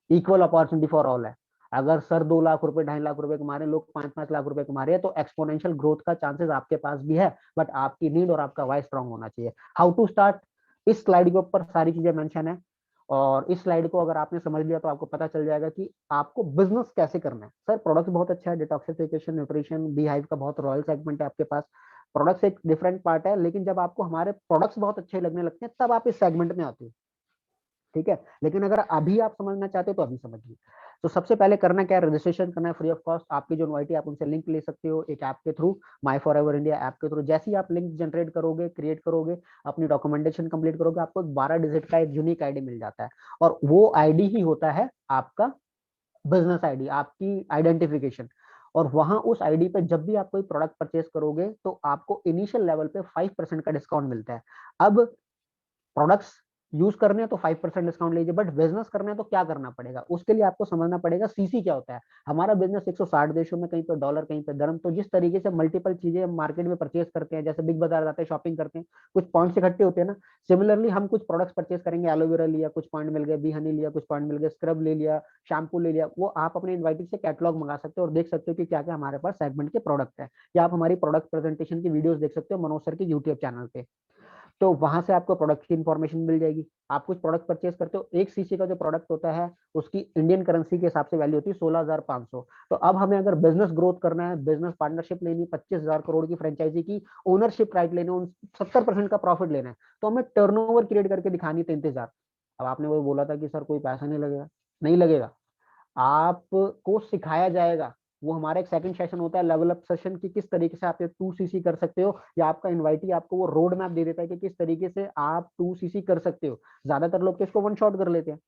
Equal opportunity for all है। अगर सर 2 लाख रुपए, 2.5 लाख रुपए कमा रहे हैं लोग, 5-5 लाख रुपए कमा रहे हैं, तो एक्सपोनेंशियल ग्रोथ का चांसेस आपके पास भी है। बट आपकी नीड और आपका वाई स्ट्रांग होना चाहिए। हाउ टू स्टार्ट, इस स्लाइड के ऊपर सारी चीजें मेंशन है, और इस स्लाइड को अगर आपने समझ लिया तो आपको पता चल जाएगा कि आपको बिजनेस कैसे करना है। सर प्रोडक्ट बहुत अच्छा है, डिटॉक्सिफिकेशन, न्यूट्रिशन, बी हाइव का बहुत रॉयल सेगमेंट है आपके पास। प्रोडक्ट्स एक डिफरेंट पार्ट है, लेकिन जब आपको हमारे प्रोडक्ट्स बहुत अच्छे लगने लगते हैं तब आप इस सेगमेंट में आते हो, ठीक है। लेकिन अगर अभी आप समझना चाहते हो तो अभी समझिए। तो सबसे पहले करना क्या है, रजिस्ट्रेशन करना है फ्री ऑफ कॉस्ट। आपकी जो इनवाइटी आप उनसे लिंक ले सकते हो एक ऐप के through, my for ever India app के थ्रू। जैसे ही आप लिंक जनरेट करोगे, क्रिएट करोगे, अपनी डॉक्यूमेंटेशन कंप्लीट करोगे, आपको 12 डिजिट का एक यूनिक आईडी मिल जाता है, और वो आईडी ही होता है आपका बिजनेस आईडी, आपकी आइडेंटिफिकेशन। और वहां उस आईडी पे जब भी आप कोई प्रोडक्ट परचेस करोगे तो आपको इनिशियल लेवल पे 5% का डिस्काउंट मिलता है। अब प्रोडक्ट्स यूज करने हैं तो 5% डिस्काउंट लीजिए, बट बिजनेस करना है तो क्या करना पड़ेगा? उसके लिए आपको समझना पड़ेगा सीसी क्या होता है। हमारा बिजनेस 160 देशों में, कहीं पे डॉलर, कहीं पे दरम। तो जिस तरीके से मल्टीपल चीजें मार्केट में परचेस करते हैं, जैसे बिग बाजार जाते हैं, शॉपिंग करते हैं, कुछ पॉइंट्स इकट्ठे होते हैं ना, सिमिलरली हम कुछ प्रोडक्ट्स परचेस करेंगे, एलोवेरा लिया कुछ पॉइंट मिल गए, बी हनी लिया कुछ पॉइंट मिल गए, स्क्रब ले लिया, शैम्पू ले लिया, वो आप अपने इनवाइटिंग से कैटलॉग मंगा सकते हो और देख सकते हो कि क्या क्या हमारे पास सेगमेंट के प्रोडक्ट है। या आप हमारी प्रोडक्ट प्रेजेंटेशन की वीडियोस देख सकते हो मनोज सर के यूट्यूब चैनल पे। तो वहां से आपको प्रोडक्ट की इंफॉर्मेशन मिल जाएगी। आप कुछ प्रोडक्ट परचेज करते हो, 1 सीसी का जो प्रोडक्ट होता है उसकी इंडियन करेंसी के हिसाब से वैल्यू होती है 16,500। तो अब हमें अगर बिजनेस ग्रोथ करना है, बिजनेस पार्टनरशिप लेनी, 25,000 करोड़ की फ्रेंचाइजी की ओनरशिप राइट लेने, 70% का प्रॉफिट लेना है, तो हमें टर्नओवर क्रिएट करके दिखानी 33,000। अब आपने वो बोला था कि सर कोई पैसा नहीं लगेगा, नहीं लगेगा, आपको सिखाया जाएगा। वो हमारा एक सेकंड सेशन होता है लेवल अप सेशन की, किस तरीके से आप ये 2cc कर सकते हो, या आपका इनवाइटी आपको वो रोड मैप दे देता है कि किस तरीके से आप 2cc कर सकते हो। ज्यादातर लोग तो इसको वन शॉट कर लेते हैं।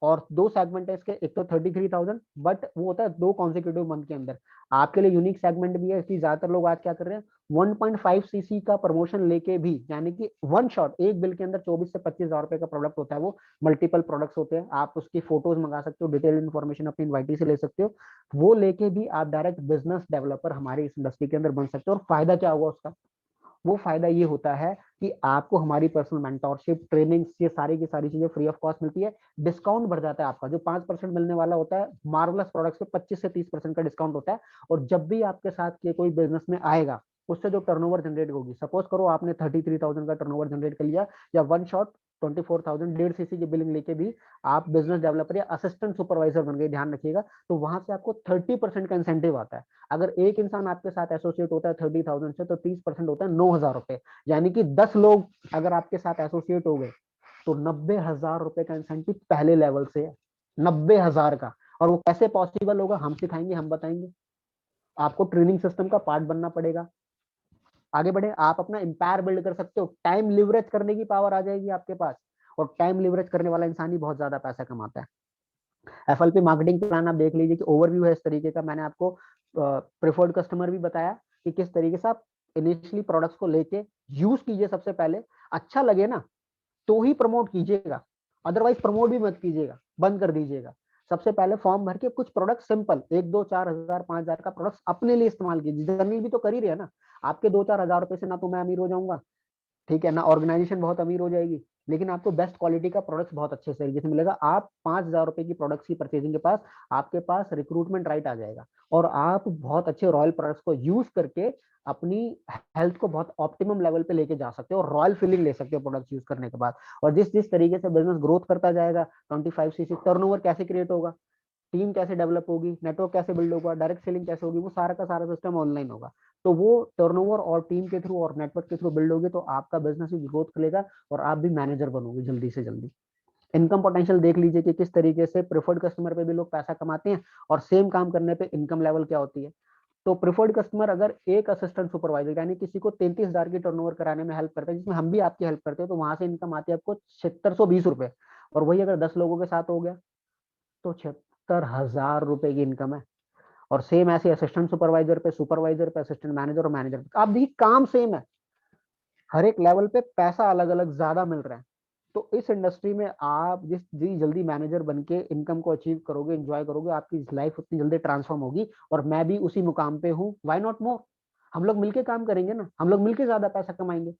और 2 सेगमेंट है इसके, एक तो 33,000, बट वो होता है 2 कॉन्सिक्यूटिव मंथ के अंदर। आपके लिए यूनिक सेगमेंट भी है, इसलिए ज्यादातर लोग आज क्या कर रहे हैं, 1.5 सीसी का प्रमोशन लेके भी, यानी कि वन शॉट एक बिल के अंदर 24 से 25,000 रुपए का प्रोडक्ट होता है, वो मल्टीपल प्रोडक्ट्स होते हैं, आप उसकी फोटोज मंगा सकते हो, डिटेल इन्फॉर्मेशन अपनी इनवाइटी से ले सकते हो, वो लेके भी आप डायरेक्ट बिजनेस डेवलपर हमारे इस इंडस्ट्री के अंदर बन सकते हो। और फायदा क्या होगा उसका, वो फायदा ये होता है कि आपको हमारी पर्सनल मेंटोरशिप, ट्रेनिंग्स, ये सारी की सारी चीजें फ्री ऑफ कॉस्ट मिलती है। डिस्काउंट बढ़ जाता है आपका, जो 5% मिलने वाला होता है मार्वलस प्रोडक्ट्स पे 25 से 30% का डिस्काउंट होता है। और जब भी आपके साथ के कोई बिजनेस में आएगा, उससे जो टर्नओवर जनरेट होगी, सपोज करो आपने 33,000 का टर्नओवर जनरेट कर लिया, या वन शॉट 24,000 1.5 सीसी की बिलिंग लेके भी आप बिजनेस डेवलपर या असिस्टेंट सुपरवाइजर बन गए, ध्यान रखिएगा, तो वहां से आपको 30% का इंसेंटिव आता है। अगर एक इंसान आपके साथ एसोसिएट होता है 30,000 से, तो 30% होता है 9,000 रुपए, यानी कि 10 लोग अगर आपके साथ एसोसिएट हो गए तो 90,000 रुपए का इंसेंटिव पहले लेवल से है, 90,000 का। और वो कैसे पॉसिबल होगा, हम सिखाएंगे, हम बताएंगे। आपको ट्रेनिंग सिस्टम का पार्ट बनना पड़ेगा। आगे बढ़े, आप अपना एम्पायर बिल्ड कर सकते हो, टाइम लिवरेज करने की पावर आ जाएगी आपके पास, और टाइम लिवरेज करने वाला इंसान ही बहुत ज्यादा पैसा कमाता है। एफएलपी मार्केटिंग प्लान आप देख लीजिए कि ओवरव्यू है इस तरीके का। मैंने आपको प्रेफर्ड कस्टमर भी बताया कि किस तरीके से आप इनिशियली प्रोडक्ट्स को लेके यूज कीजिए, सबसे पहले अच्छा लगे ना तो ही प्रमोट कीजिएगा, अदरवाइज प्रमोट भी मत कीजिएगा, बंद कर दीजिएगा। सबसे पहले फॉर्म भर के कुछ प्रोडक्ट सिंपल 1, 2, 4,000, 5,000 का प्रोडक्ट्स अपने लिए इस्तेमाल कीजिए। जर्नल भी तो कर ही रहे हैं ना, आपके 2-4 हजार रुपए से ना तो मैं अमीर हो जाऊंगा, ठीक है ना, ऑर्गेनाइजेशन बहुत अमीर हो जाएगी, लेकिन आपको बेस्ट क्वालिटी का प्रोडक्ट्स बहुत अच्छे तरीके से मिलेगा। आप 5,000 रुपए की प्रोडक्ट्स की परचेजिंग के पास आपके पास रिक्रूटमेंट राइट आ जाएगा, और आप बहुत अच्छे रॉयल प्रोडक्ट्स को यूज करके अपनी हेल्थ को बहुत ऑप्टिमम लेवल पे लेके जा सकते हो, और रॉयल फीलिंग ले सकते हो प्रोडक्ट्स यूज करने के बाद। और जिस जिस तरीके से बिजनेस ग्रोथ करता जाएगा, 25cc टर्नओवर कैसे क्रिएट होगा, टीम कैसे डेवलप होगी, नेटवर्क कैसे बिल्ड होगा, डायरेक्ट सेलिंग कैसे होगी, वो सारा का सारा सिस्टम ऑनलाइन होगा। तो वो टर्नओवर और टीम के थ्रू और नेटवर्क के थ्रू बिल्ड होगी, तो आपका बिजनेस भी ग्रोथ करेगा, और आप भी मैनेजर बनोगे जल्दी से जल्दी। इनकम पोटेंशियल देख लीजिए कि किस तरीके से प्रेफर्ड कस्टमर पे भी लोग पैसा कमाते हैं, और सेम काम करने पे इनकम लेवल क्या होती है। तो प्रेफर्ड कस्टमर अगर एक असिस्टेंट सुपरवाइजर यानी किसी को 33,000 की टर्नओवर कराने में हेल्प करता है, जिसमें हम भी आपकी हेल्प करते हैं, तो वहां से इनकम आती है आपको 7620 रुपए। और वही अगर 10 लोगों के साथ हो गया तो 76,000 रुपए की इनकम है। और सेम ऐसे असिस्टेंट सुपरवाइजर पे असिस्टेंट मैनेजर और मैनेजर पे, आप देखिए काम सेम है, हर एक लेवल पे पैसा अलग अलग ज्यादा मिल रहा है। तो इस इंडस्ट्री में आप जिस जल्दी मैनेजर बन के इनकम को अचीव करोगे, एंजॉय करोगे, आपकी लाइफ उतनी जल्दी ट्रांसफॉर्म होगी। और मैं भी उसी मुकाम पे हूँ, व्हाई नॉट मोर। हम लोग मिलके काम करेंगे ना, हम लोग मिलके ज्यादा पैसा कमाएंगे।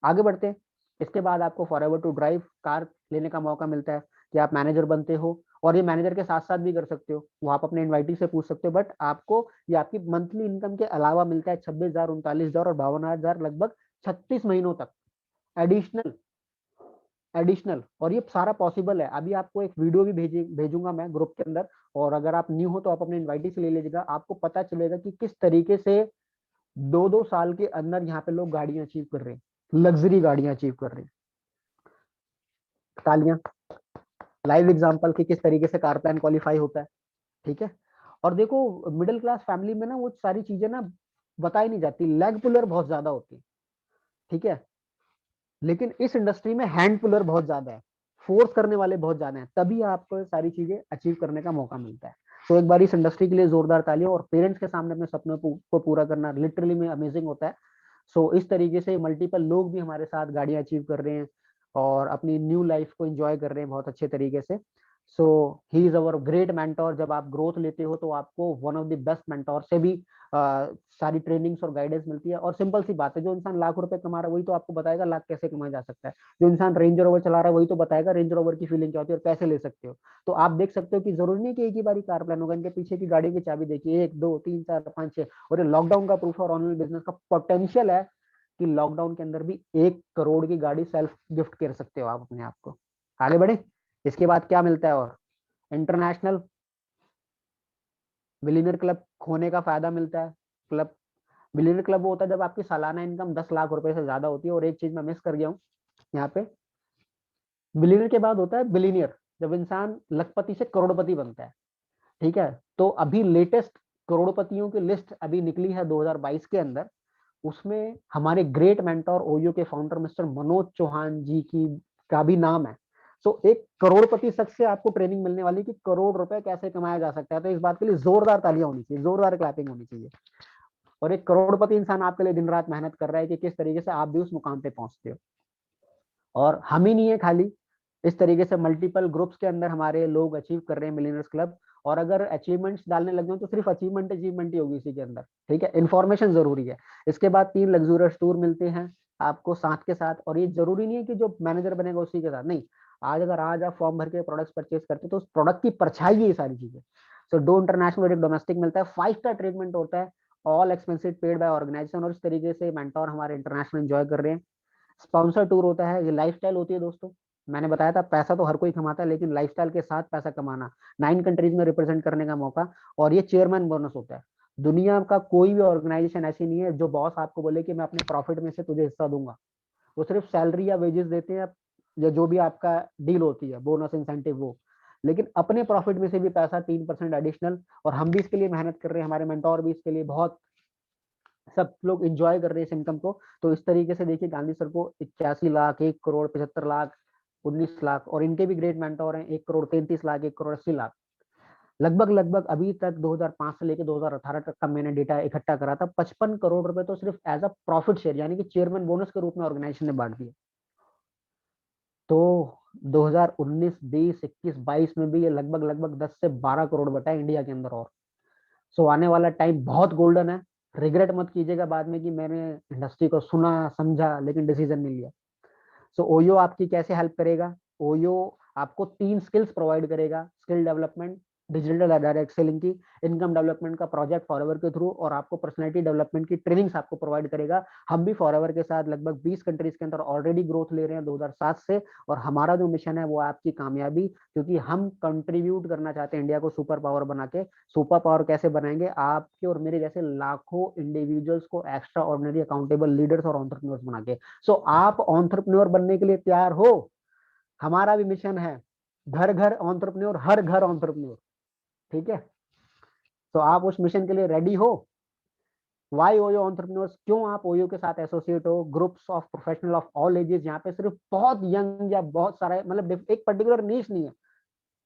आगे बढ़ते हैं। इसके बाद आपको फॉरएवर टू ड्राइव कार लेने का मौका मिलता है कि आप मैनेजर बनते हो, और ये मैनेजर के साथ साथ भी कर सकते हो, वो आप अपने इनवाइटी से पूछ सकते हो, बट आपको ये आपकी मंथली इनकम के अलावा मिलता है 26,000, 39,000 और 52,000, लगभग 36 महीनों तक एडिशनल एडिशनल। और ये सारा पॉसिबल है। अभी आपको एक वीडियो भी भेजूंगा मैं ग्रुप के अंदर, और अगर आप न्यू हो तो आप अपने इनवाइटी से ले लीजिएगा, आपको पता चलेगा कि किस तरीके से 2-2 साल के अंदर यहाँ पे लोग गाड़ियां अचीव कर रहे हैं, लग्जरी गाड़ियां अचीव कर रहे हैं। तालियां, लाइव एग्जांपल कि किस तरीके से कार प्लान क्वालिफाई होता है, ठीक है। और देखो मिडिल क्लास फैमिली में ना वो सारी चीजें ना बताई नहीं जाती, लेग पुलर बहुत ज्यादा होती है, ठीक है, लेकिन इस इंडस्ट्री में हैंड पुलर बहुत ज्यादा है, फोर्स करने वाले बहुत ज्यादा हैं, तभी आपको सारी चीजें अचीव करने का मौका मिलता है। तो एक बार इस इंडस्ट्री के लिए जोरदार तालियां। और पेरेंट्स के सामने अपने सपनों को पूरा करना लिटरली में अमेजिंग होता है। सो इस तरीके से मल्टीपल लोग भी हमारे साथ गाड़ियां अचीव कर रहे हैं, और अपनी न्यू लाइफ को एंजॉय कर रहे हैं बहुत अच्छे तरीके से। So he is our great mentor. जब आप ग्रोथ लेते हो तो आपको one of the best mentor से भी सारी ट्रेनिंग्स और गाइडेंस मिलती है। और सिंपल सी बात है, जो इंसान लाख रुपए कमा रहा है वही तो आपको बताएगा लाख कैसे कमाया जा सकता है। जो इंसान रेंज रोवर चला रहा है वही तो बताएगा रेंज रोवर की फीलिंग क्या होती है और कैसे ले सकते हो। तो आप देख सकते हो कि जरूरी नहीं कि एक ही बारी कार प्लान होगा, इनके पीछे की गाड़ी की चाबी देखिए, 1, 2, 3, 4, 5, 6। और ये लॉकडाउन का प्रूफ और ऑनलाइन बिजनेस का पोटेंशियल है कि लॉकडाउन के अंदर भी 1 करोड़ की गाड़ी सेल्फ गिफ्ट कर सकते हो आप अपने आप को। आगे बढ़े, इसके बाद क्या मिलता है और इंटरनेशनल बिलियनर क्लब खोने का फायदा मिलता है। क्लब बिलियनर क्लब वो होता है जब आपकी सालाना इनकम 10 लाख रुपए से ज्यादा होती है। और एक चीज मैं मिस कर गया हूँ यहाँ पे, बिलियनर के बाद होता है बिलियनियर, जब इंसान लखपति से करोड़पति बनता है। ठीक है, तो अभी लेटेस्ट करोड़पतियों की लिस्ट अभी निकली है 2022 के अंदर, उसमें हमारे ग्रेट मेंटोर ओयो के फाउंडर मिस्टर मनोज चौहान जी की का भी नाम है। सो एक करोड़पति शख्स से आपको ट्रेनिंग मिलने वाली कि करोड़ रुपए कैसे कमाया जा सकता है। तो इस बात के लिए जोरदार तालियां होनी चाहिए, जोरदार क्लैपिंग होनी चाहिए। और एक करोड़पति इंसान आपके लिए दिन रात मेहनत कर रहा है कि किस तरीके से आप भी उस मुकाम पे पहुंचते हो। और हम ही नहीं है खाली, इस तरीके से मल्टीपल ग्रुप्स के अंदर हमारे लोग अचीव कर रहे हैं मिलियनर्स क्लब। और अगर अचीवमेंट्स डालने लग जाओ तो सिर्फ अचीवमेंट ही होगी इसी के अंदर। ठीक है, इन्फॉर्मेशन जरूरी है। इसके बाद 3 लग्जूरियस टूर मिलते हैं आपको साथ के साथ। और ये जरूरी नहीं है कि जो मैनेजर बनेगा उसी के साथ, नहीं, आज आप फॉर्म भर के प्रोडक्ट्स परचेज करते हो तो उस प्रोडक्ट की परछाई है ये सारी चीजें। सो 2 इंटरनेशनल और 1 डोमेस्टिक मिलता है। 5 स्टार ट्रीटमेंट होता है, all expensive paid by organization. और इस तरीके से मेंटोर हमारे इंटरनेशनल एंजॉय कर रहे हैं। स्पॉन्सर टूर होता है, ये लाइफस्टाइल होती है दोस्तों। मैंने बताया था पैसा तो हर कोई कमाता है, लेकिन लाइफस्टाइल के साथ पैसा कमाना, 9 कंट्रीज में रिप्रेजेंट करने का मौका। और ये चेयरमैन बोनस होता है। दुनिया का कोई भी ऑर्गेनाइजेशन ऐसी नहीं है जो बॉस आपको बोले कि मैं अपने प्रॉफिट में से तुझे हिस्सा दूंगा। वो सिर्फ सैलरी या वेजेस देते हैं, या जो भी आपका डील होती है, बोनस इंसेंटिव वो। लेकिन अपने प्रॉफिट में से भी पैसा 3% एडिशनल। और हम भी इसके लिए मेहनत कर रहे हैं, हमारे मेंटोर भी इसके लिए बहुत, सब लोग एंजॉय कर रहे हैं इस इनकम को। तो इस तरीके से देखिए, गांधी सर को 81 लाख, 1 करोड़ 75 लाख, 19 लाख, और इनके भी ग्रेट मेंटोर हैं 1 करोड़ 33 लाख, 1 करोड़ 80 लाख। लगभग अभी तक 2005 से लेकर 2018 तक का मैंने डेटा इकट्ठा करा था, 55 करोड़ रुपए तो सिर्फ एज अ प्रॉफिट शेयर यानी कि चेयरमैन बोनस के रूप में ऑर्गेनाइजेशन ने बांट दिया। तो 2019, 20, 21, 22 में भी ये लगभग 10 से 12 करोड़ बटा है इंडिया के अंदर। और सो आने वाला टाइम बहुत गोल्डन है। रिग्रेट मत कीजिएगा बाद में कि मैंने इंडस्ट्री को सुना समझा लेकिन डिसीजन नहीं लिया। सो ओयो आपकी कैसे हेल्प करेगा? ओयो आपको 3 स्किल्स प्रोवाइड करेगा, skill development, digital direct selling की, इनकम डेवलपमेंट का प्रोजेक्ट फॉरएवर के थ्रू, और आपको पर्सनैलिटी डेवलपमेंट की ट्रेनिंग्स आपको प्रोवाइड करेगा। हम भी फॉरएवर के साथ लगभग 20 कंट्रीज के अंदर ऑलरेडी ग्रोथ ले रहे हैं 2007 से। और हमारा जो मिशन है वो आपकी कामयाबी, क्योंकि हम कंट्रीब्यूट करना चाहते हैं इंडिया को सुपर पावर बना के। सुपर पावर कैसे बनाएंगे? आपके और मेरे जैसे लाखों इंडिविजुअल्स को एक्स्ट्रा ऑर्डिनरी अकाउंटेबल लीडर्स और एंटरप्रेन्योर्स बना के। सो आप एंटरप्रेन्योर बनने के लिए तैयार हो? हमारा भी मिशन है, घर घर एंटरप्रेन्योर, हर घर एंटरप्रेन्योर। ठीक है, तो आप उस मिशन के लिए रेडी हो? वाई ओयो एंटरप्रेन्योर्स, क्यों आप ओयो के साथ एसोसिएट हो? Groups of professional of all ages, यहाँ पे सिर्फ बहुत यंग या बहुत सारा, मतलब एक पर्टिकुलर नीश नहीं है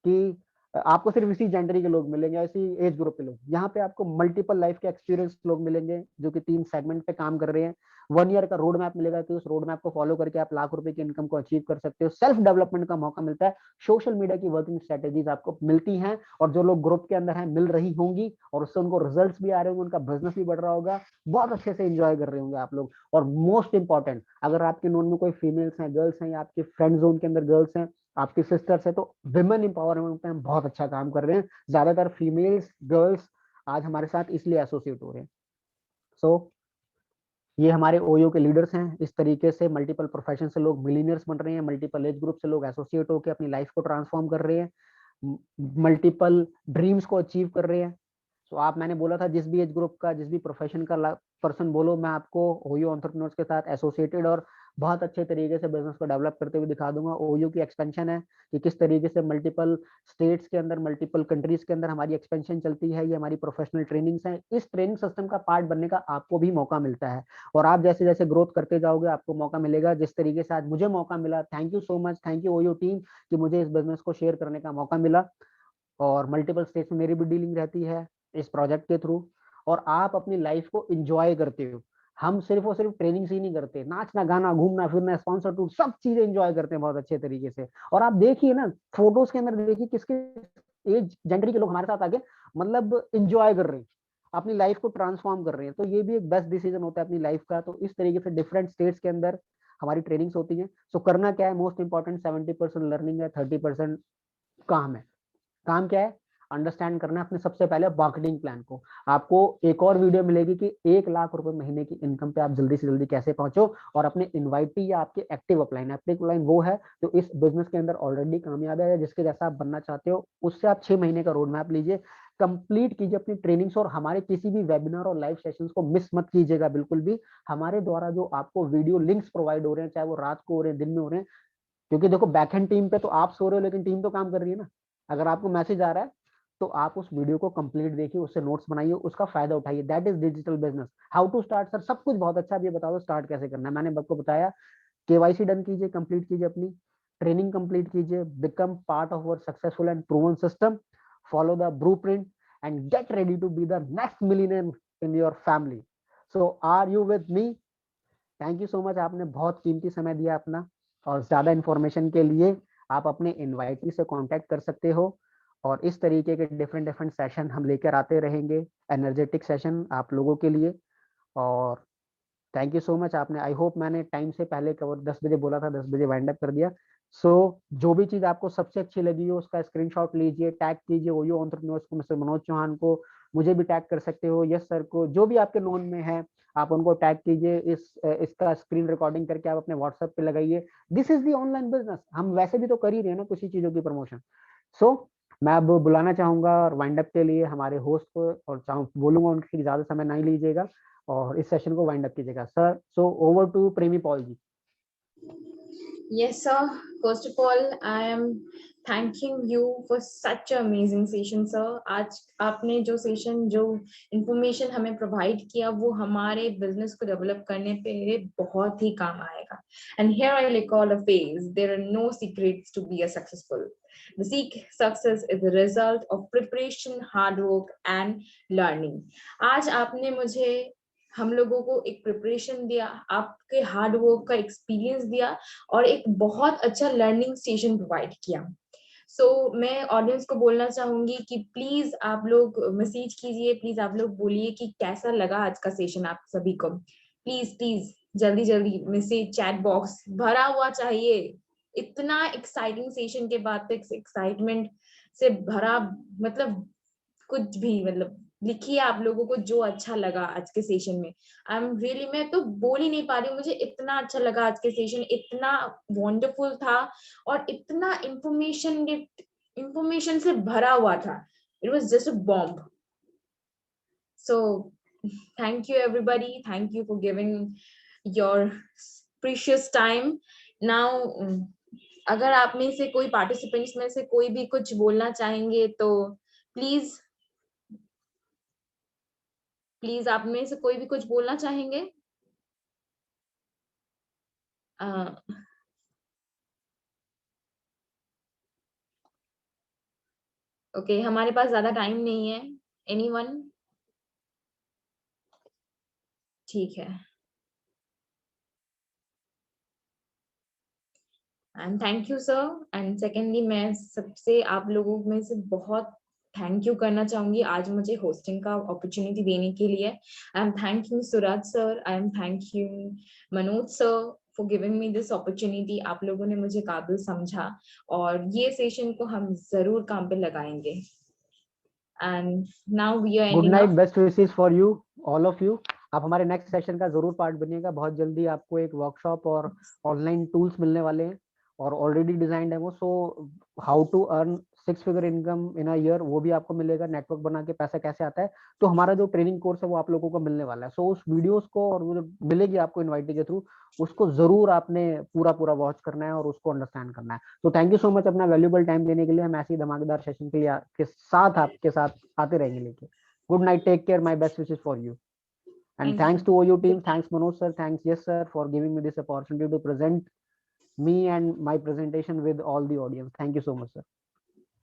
कि आपको सिर्फ इसी जेंडरी के लोग मिलेंगे, इसी एज ग्रुप के लोग। यहाँ पे आपको मल्टीपल लाइफ के एक्सपीरियंस लोग मिलेंगे जो कि 3 सेगमेंट पे काम कर रहे हैं। 1 ईयर का रोड मैप मिलेगा कि उस रोड मैप को फॉलो करके आप लाख रुपए की इनकम को अचीव कर सकते हो। सेल्फ डेवलपमेंट का मौका मिलता है, सोशल मीडिया की वर्किंग स्ट्रेटेजीज आपको मिलती हैं, और जो लोग ग्रुप के अंदर हैं मिल रही होंगी, और उससे उनको रिजल्ट्स भी आ रहे होंगे, उनका बिजनेस भी बढ़ रहा होगा, बहुत अच्छे से एंजॉय कर रहे होंगे आप लोग। और मोस्ट इंपॉर्टेंट, अगर आपके नोन में कोई फीमेल्स हैं, गर्ल्स हैं, या आपके फ्रेंड जोन के अंदर गर्ल्स हैं, आपकी सिस्टर्स है, तो विमेन एम्पावरमेंट पे हम बहुत अच्छा काम कर रहे हैं। ज्यादातर फीमेल्स, गर्ल्स आज हमारे साथ इसलिए एसोसिएट हो रहे हैं। सो ये हमारे ओयो के लीडर्स हैं। इस तरीके से मल्टीपल प्रोफेशन से लोग मिलीनियर्स बन रहे हैं, मल्टीपल एज ग्रुप से लोग एसोसिएट होकर अपनी लाइफ को ट्रांसफॉर्म कर रहे हैं, मल्टीपल ड्रीम्स को अचीव कर रहे हैं। सो आप, मैंने बोला था जिस भी एज ग्रुप का, जिस भी प्रोफेशन का पर्सन बोलो, मैं आपको ओयो एंटरप्रेन्योर्स के साथ एसोसिएटेड और बहुत अच्छे तरीके से बिजनेस को डेवलप करते हुए दिखा दूंगा। ओयो की एक्सपेंशन है कि किस तरीके से मल्टीपल स्टेट्स के अंदर, मल्टीपल कंट्रीज के अंदर हमारी एक्सपेंशन चलती है। ये हमारी प्रोफेशनल ट्रेनिंग्स हैं। इस ट्रेनिंग सिस्टम का पार्ट बनने का आपको भी मौका मिलता है, और आप जैसे जैसे ग्रोथ करते जाओगे आपको मौका मिलेगा। जिस तरीके से आज मुझे मौका मिला, thank you so much, thank you OYO team कि मुझे इस बिजनेस को शेयर करने का मौका मिला। और मल्टीपल स्टेट्स में मेरी भी डीलिंग रहती है इस प्रोजेक्ट के थ्रू, और आप अपनी लाइफ को एंजॉय करते हो। हम सिर्फ और सिर्फ ट्रेनिंग से ही नहीं करते, नाचना, गाना, घूमना फिरना, स्पॉन्सर टूर, सब चीजें एंजॉय करते हैं बहुत अच्छे तरीके से। और आप देखिए ना, फोटोज के अंदर देखिए किसके एज जेंडरी के लोग हमारे साथ आके मतलब एंजॉय कर रहे हैं, अपनी लाइफ को ट्रांसफॉर्म कर रहे हैं। तो ये भी एक बेस्ट डिसीजन होता है अपनी लाइफ का। तो इस तरीके से डिफरेंट स्टेट्स के अंदर हमारी ट्रेनिंग्स होती हैं। सो करना क्या है, मोस्ट इंपॉर्टेंट 70% लर्निंग है, 30% काम है। काम क्या है? अंडरस्टैंड करना है अपने सबसे पहले मार्केटिंग प्लान को। आपको एक और वीडियो मिलेगी कि 1,00,000 रुपए महीने की इनकम पे आप जल्दी से जल्दी कैसे पहुंचो, और अपने इनवाइटी या आपके एक्टिव अपलाइन वो है जो इस बिजनेस के अंदर ऑलरेडी कामयाब है, जिसके जैसा आप बनना चाहते हो। उससे आप 6 महीने का रोड मैप लीजिए, कंप्लीट कीजिए अपनी ट्रेनिंग्स, और हमारे किसी भी वेबिनार और लाइव सेशंस को मिस मत कीजिएगा बिल्कुल भी। हमारे द्वारा जो आपको वीडियो लिंक्स प्रोवाइड हो रहे हैं, चाहे वो रात को हो रहे हैं, दिन में हो रहे हैं, क्योंकि देखो बैक एंड टीम पे तो आप सो रहे हो लेकिन टीम तो काम कर रही है ना। अगर आपको मैसेज आ रहा है तो आप उस वीडियो को कंप्लीट देखिए, उससे नोट्स बनाइए, उसका फायदा उठाइए। That is digital business. How to start sir, सब कुछ बहुत अच्छा। अब ये बता दो स्टार्ट कैसे करना है। मैंने आपको बताया, केवाईसी डन कीजिए, कंप्लीट कीजिए, अपनी ट्रेनिंग कंप्लीट कीजिए, become part of our successful and proven system, follow the blueprint and get ready to be the next millionaire in your family. So are you with me? Thank you so much, आपने बहुत कीमती समय दिया अपना। और ज्यादा information के लिए आप अपने इनवाइटी से कांटेक्ट कर सकते हो, और इस तरीके के डिफरेंट डिफरेंट सेशन हम लेकर आते रहेंगे, एनर्जेटिक सेशन आप लोगों के लिए। और थैंक यू सो मच। आपने, आई होप मैंने टाइम से पहले कवर 10 बजे बोला था, 10 बजे वाइंड अप कर दिया। सो जो भी चीज आपको सबसे अच्छी लगी हो उसका स्क्रीनशॉट लीजिए, टैग कीजिए ओयो एंटरप्रेन्योर्स को, मिस्टर मनोज चौहान को, मुझे भी टैग कर सकते हो, यस सर को, जो भी आपके नोन में है आप उनको टैग कीजिए। इसका स्क्रीन रिकॉर्डिंग करके आप अपने व्हाट्सएप पे लगाइए। This is the online business. हम वैसे भी तो कर ही रहे हैं ना कुछ ही चीजों की प्रमोशन। सो मैं अब बुलाना चाहूंगा और वाइंड अप के लिए हमारे होस्ट को, और बोलूंगा उनकी ज्यादा समय नहीं लीजिएगा और इस सेशन को वाइंड अप कीजिएगा सर। सो ओवर टू प्रेमी Paul ji. Yes, sir. First of all, I am thanking you for such an amazing session, sir. आज आपने जो सेशन, जो इंफॉर्मेशन हमें प्रोवाइड किया, वो हमारे बिजनेस को डेवलप करने पे बहुत ही काम आएगा. And here I recall a phrase: there are no secrets to be a successful. The success is the result of preparation, hard work, and learning. आज आपने मुझे, हम लोगों को एक प्रिपरेशन दिया, आपके हार्ड वर्क का एक्सपीरियंस दिया, और एक बहुत अच्छा लर्निंग स्टेशन प्रोवाइड किया. सो मैं ऑडियंस को बोलना चाहूंगी कि प्लीज आप लोग मैसेज कीजिए, प्लीज आप लोग बोलिए कि कैसा लगा आज का सेशन आप सभी को. प्लीज प्लीज जल्दी जल्दी मैसेज, चैट बॉक्स भरा हुआ चाहिए. इतना एक्साइटिंग सेशन के बाद तो एक्साइटमेंट से भरा, मतलब कुछ भी, मतलब लिखिए आप लोगों को जो अच्छा लगा आज के सेशन में. आई एम रियली, मैं तो बोल ही नहीं पा रही हूँ, मुझे इतना अच्छा लगा आज के सेशन, इतना वंडरफुल था और इतना इंफॉर्मेशन से भरा हुआ था. It was just a bomb. So thank you everybody, thank you for giving your precious time. Now अगर आप में से कोई पार्टिसिपेंट्स में से कोई भी कुछ बोलना चाहेंगे तो प्लीज आप में से कोई भी कुछ बोलना चाहेंगे? ओके, हमारे पास ज्यादा टाइम नहीं है. एनीवन? ठीक है. And thank you sir. And secondly, मैं सबसे आप लोगों में से बहुत थैंक यू करना चाहूंगी आज मुझे होस्टिंग का अपॉर्चुनिटी देने के लिए. I am thanking Suraj sir, I am thanking Manoj sir for giving me this opportunity. आप लोगों ने मुझे काबिल समझा और ये सेशन को हम जरूर काम पे लगाएंगे. And now we are good ending night, up. Best wishes for you, all of you. आप हमारे नेक्स्ट सेशन का जरूर पार्ट बनिएगा। बहुत जल्दी आपको एक वर्कशॉप और ऑनलाइन टूल्स मिलने वाले हैं और ऑलरेडी डिजाइंड है वो। So how to earn 6 figure income in a year, वो भी आपको मिलेगा। नेटवर्क बना के पैसा कैसे आता है, तो हमारा जो ट्रेनिंग कोर्स है वो आप लोगों को मिलने वाला है। सो उस वीडियोस को, और वो जो मिलेगी आपको इनवाइटी के थ्रू, उसको जरूर आपने पूरा पूरा वॉच करना है और उसको अंडरस्टैंड करना है। तो थैंक यू सो मच अपना वैल्यूएबल टाइम देने के लिए। हम ऐसी धमाकेदार सेशन के लिए के साथ आपके साथ आते रहेंगे लेके। Good night, take care, my best wishes for you, and thanks to OU team. Thanks Manoj sir, thanks yes sir for giving me this opportunity to present me and my presentation with all the audience. Thank you so much sir.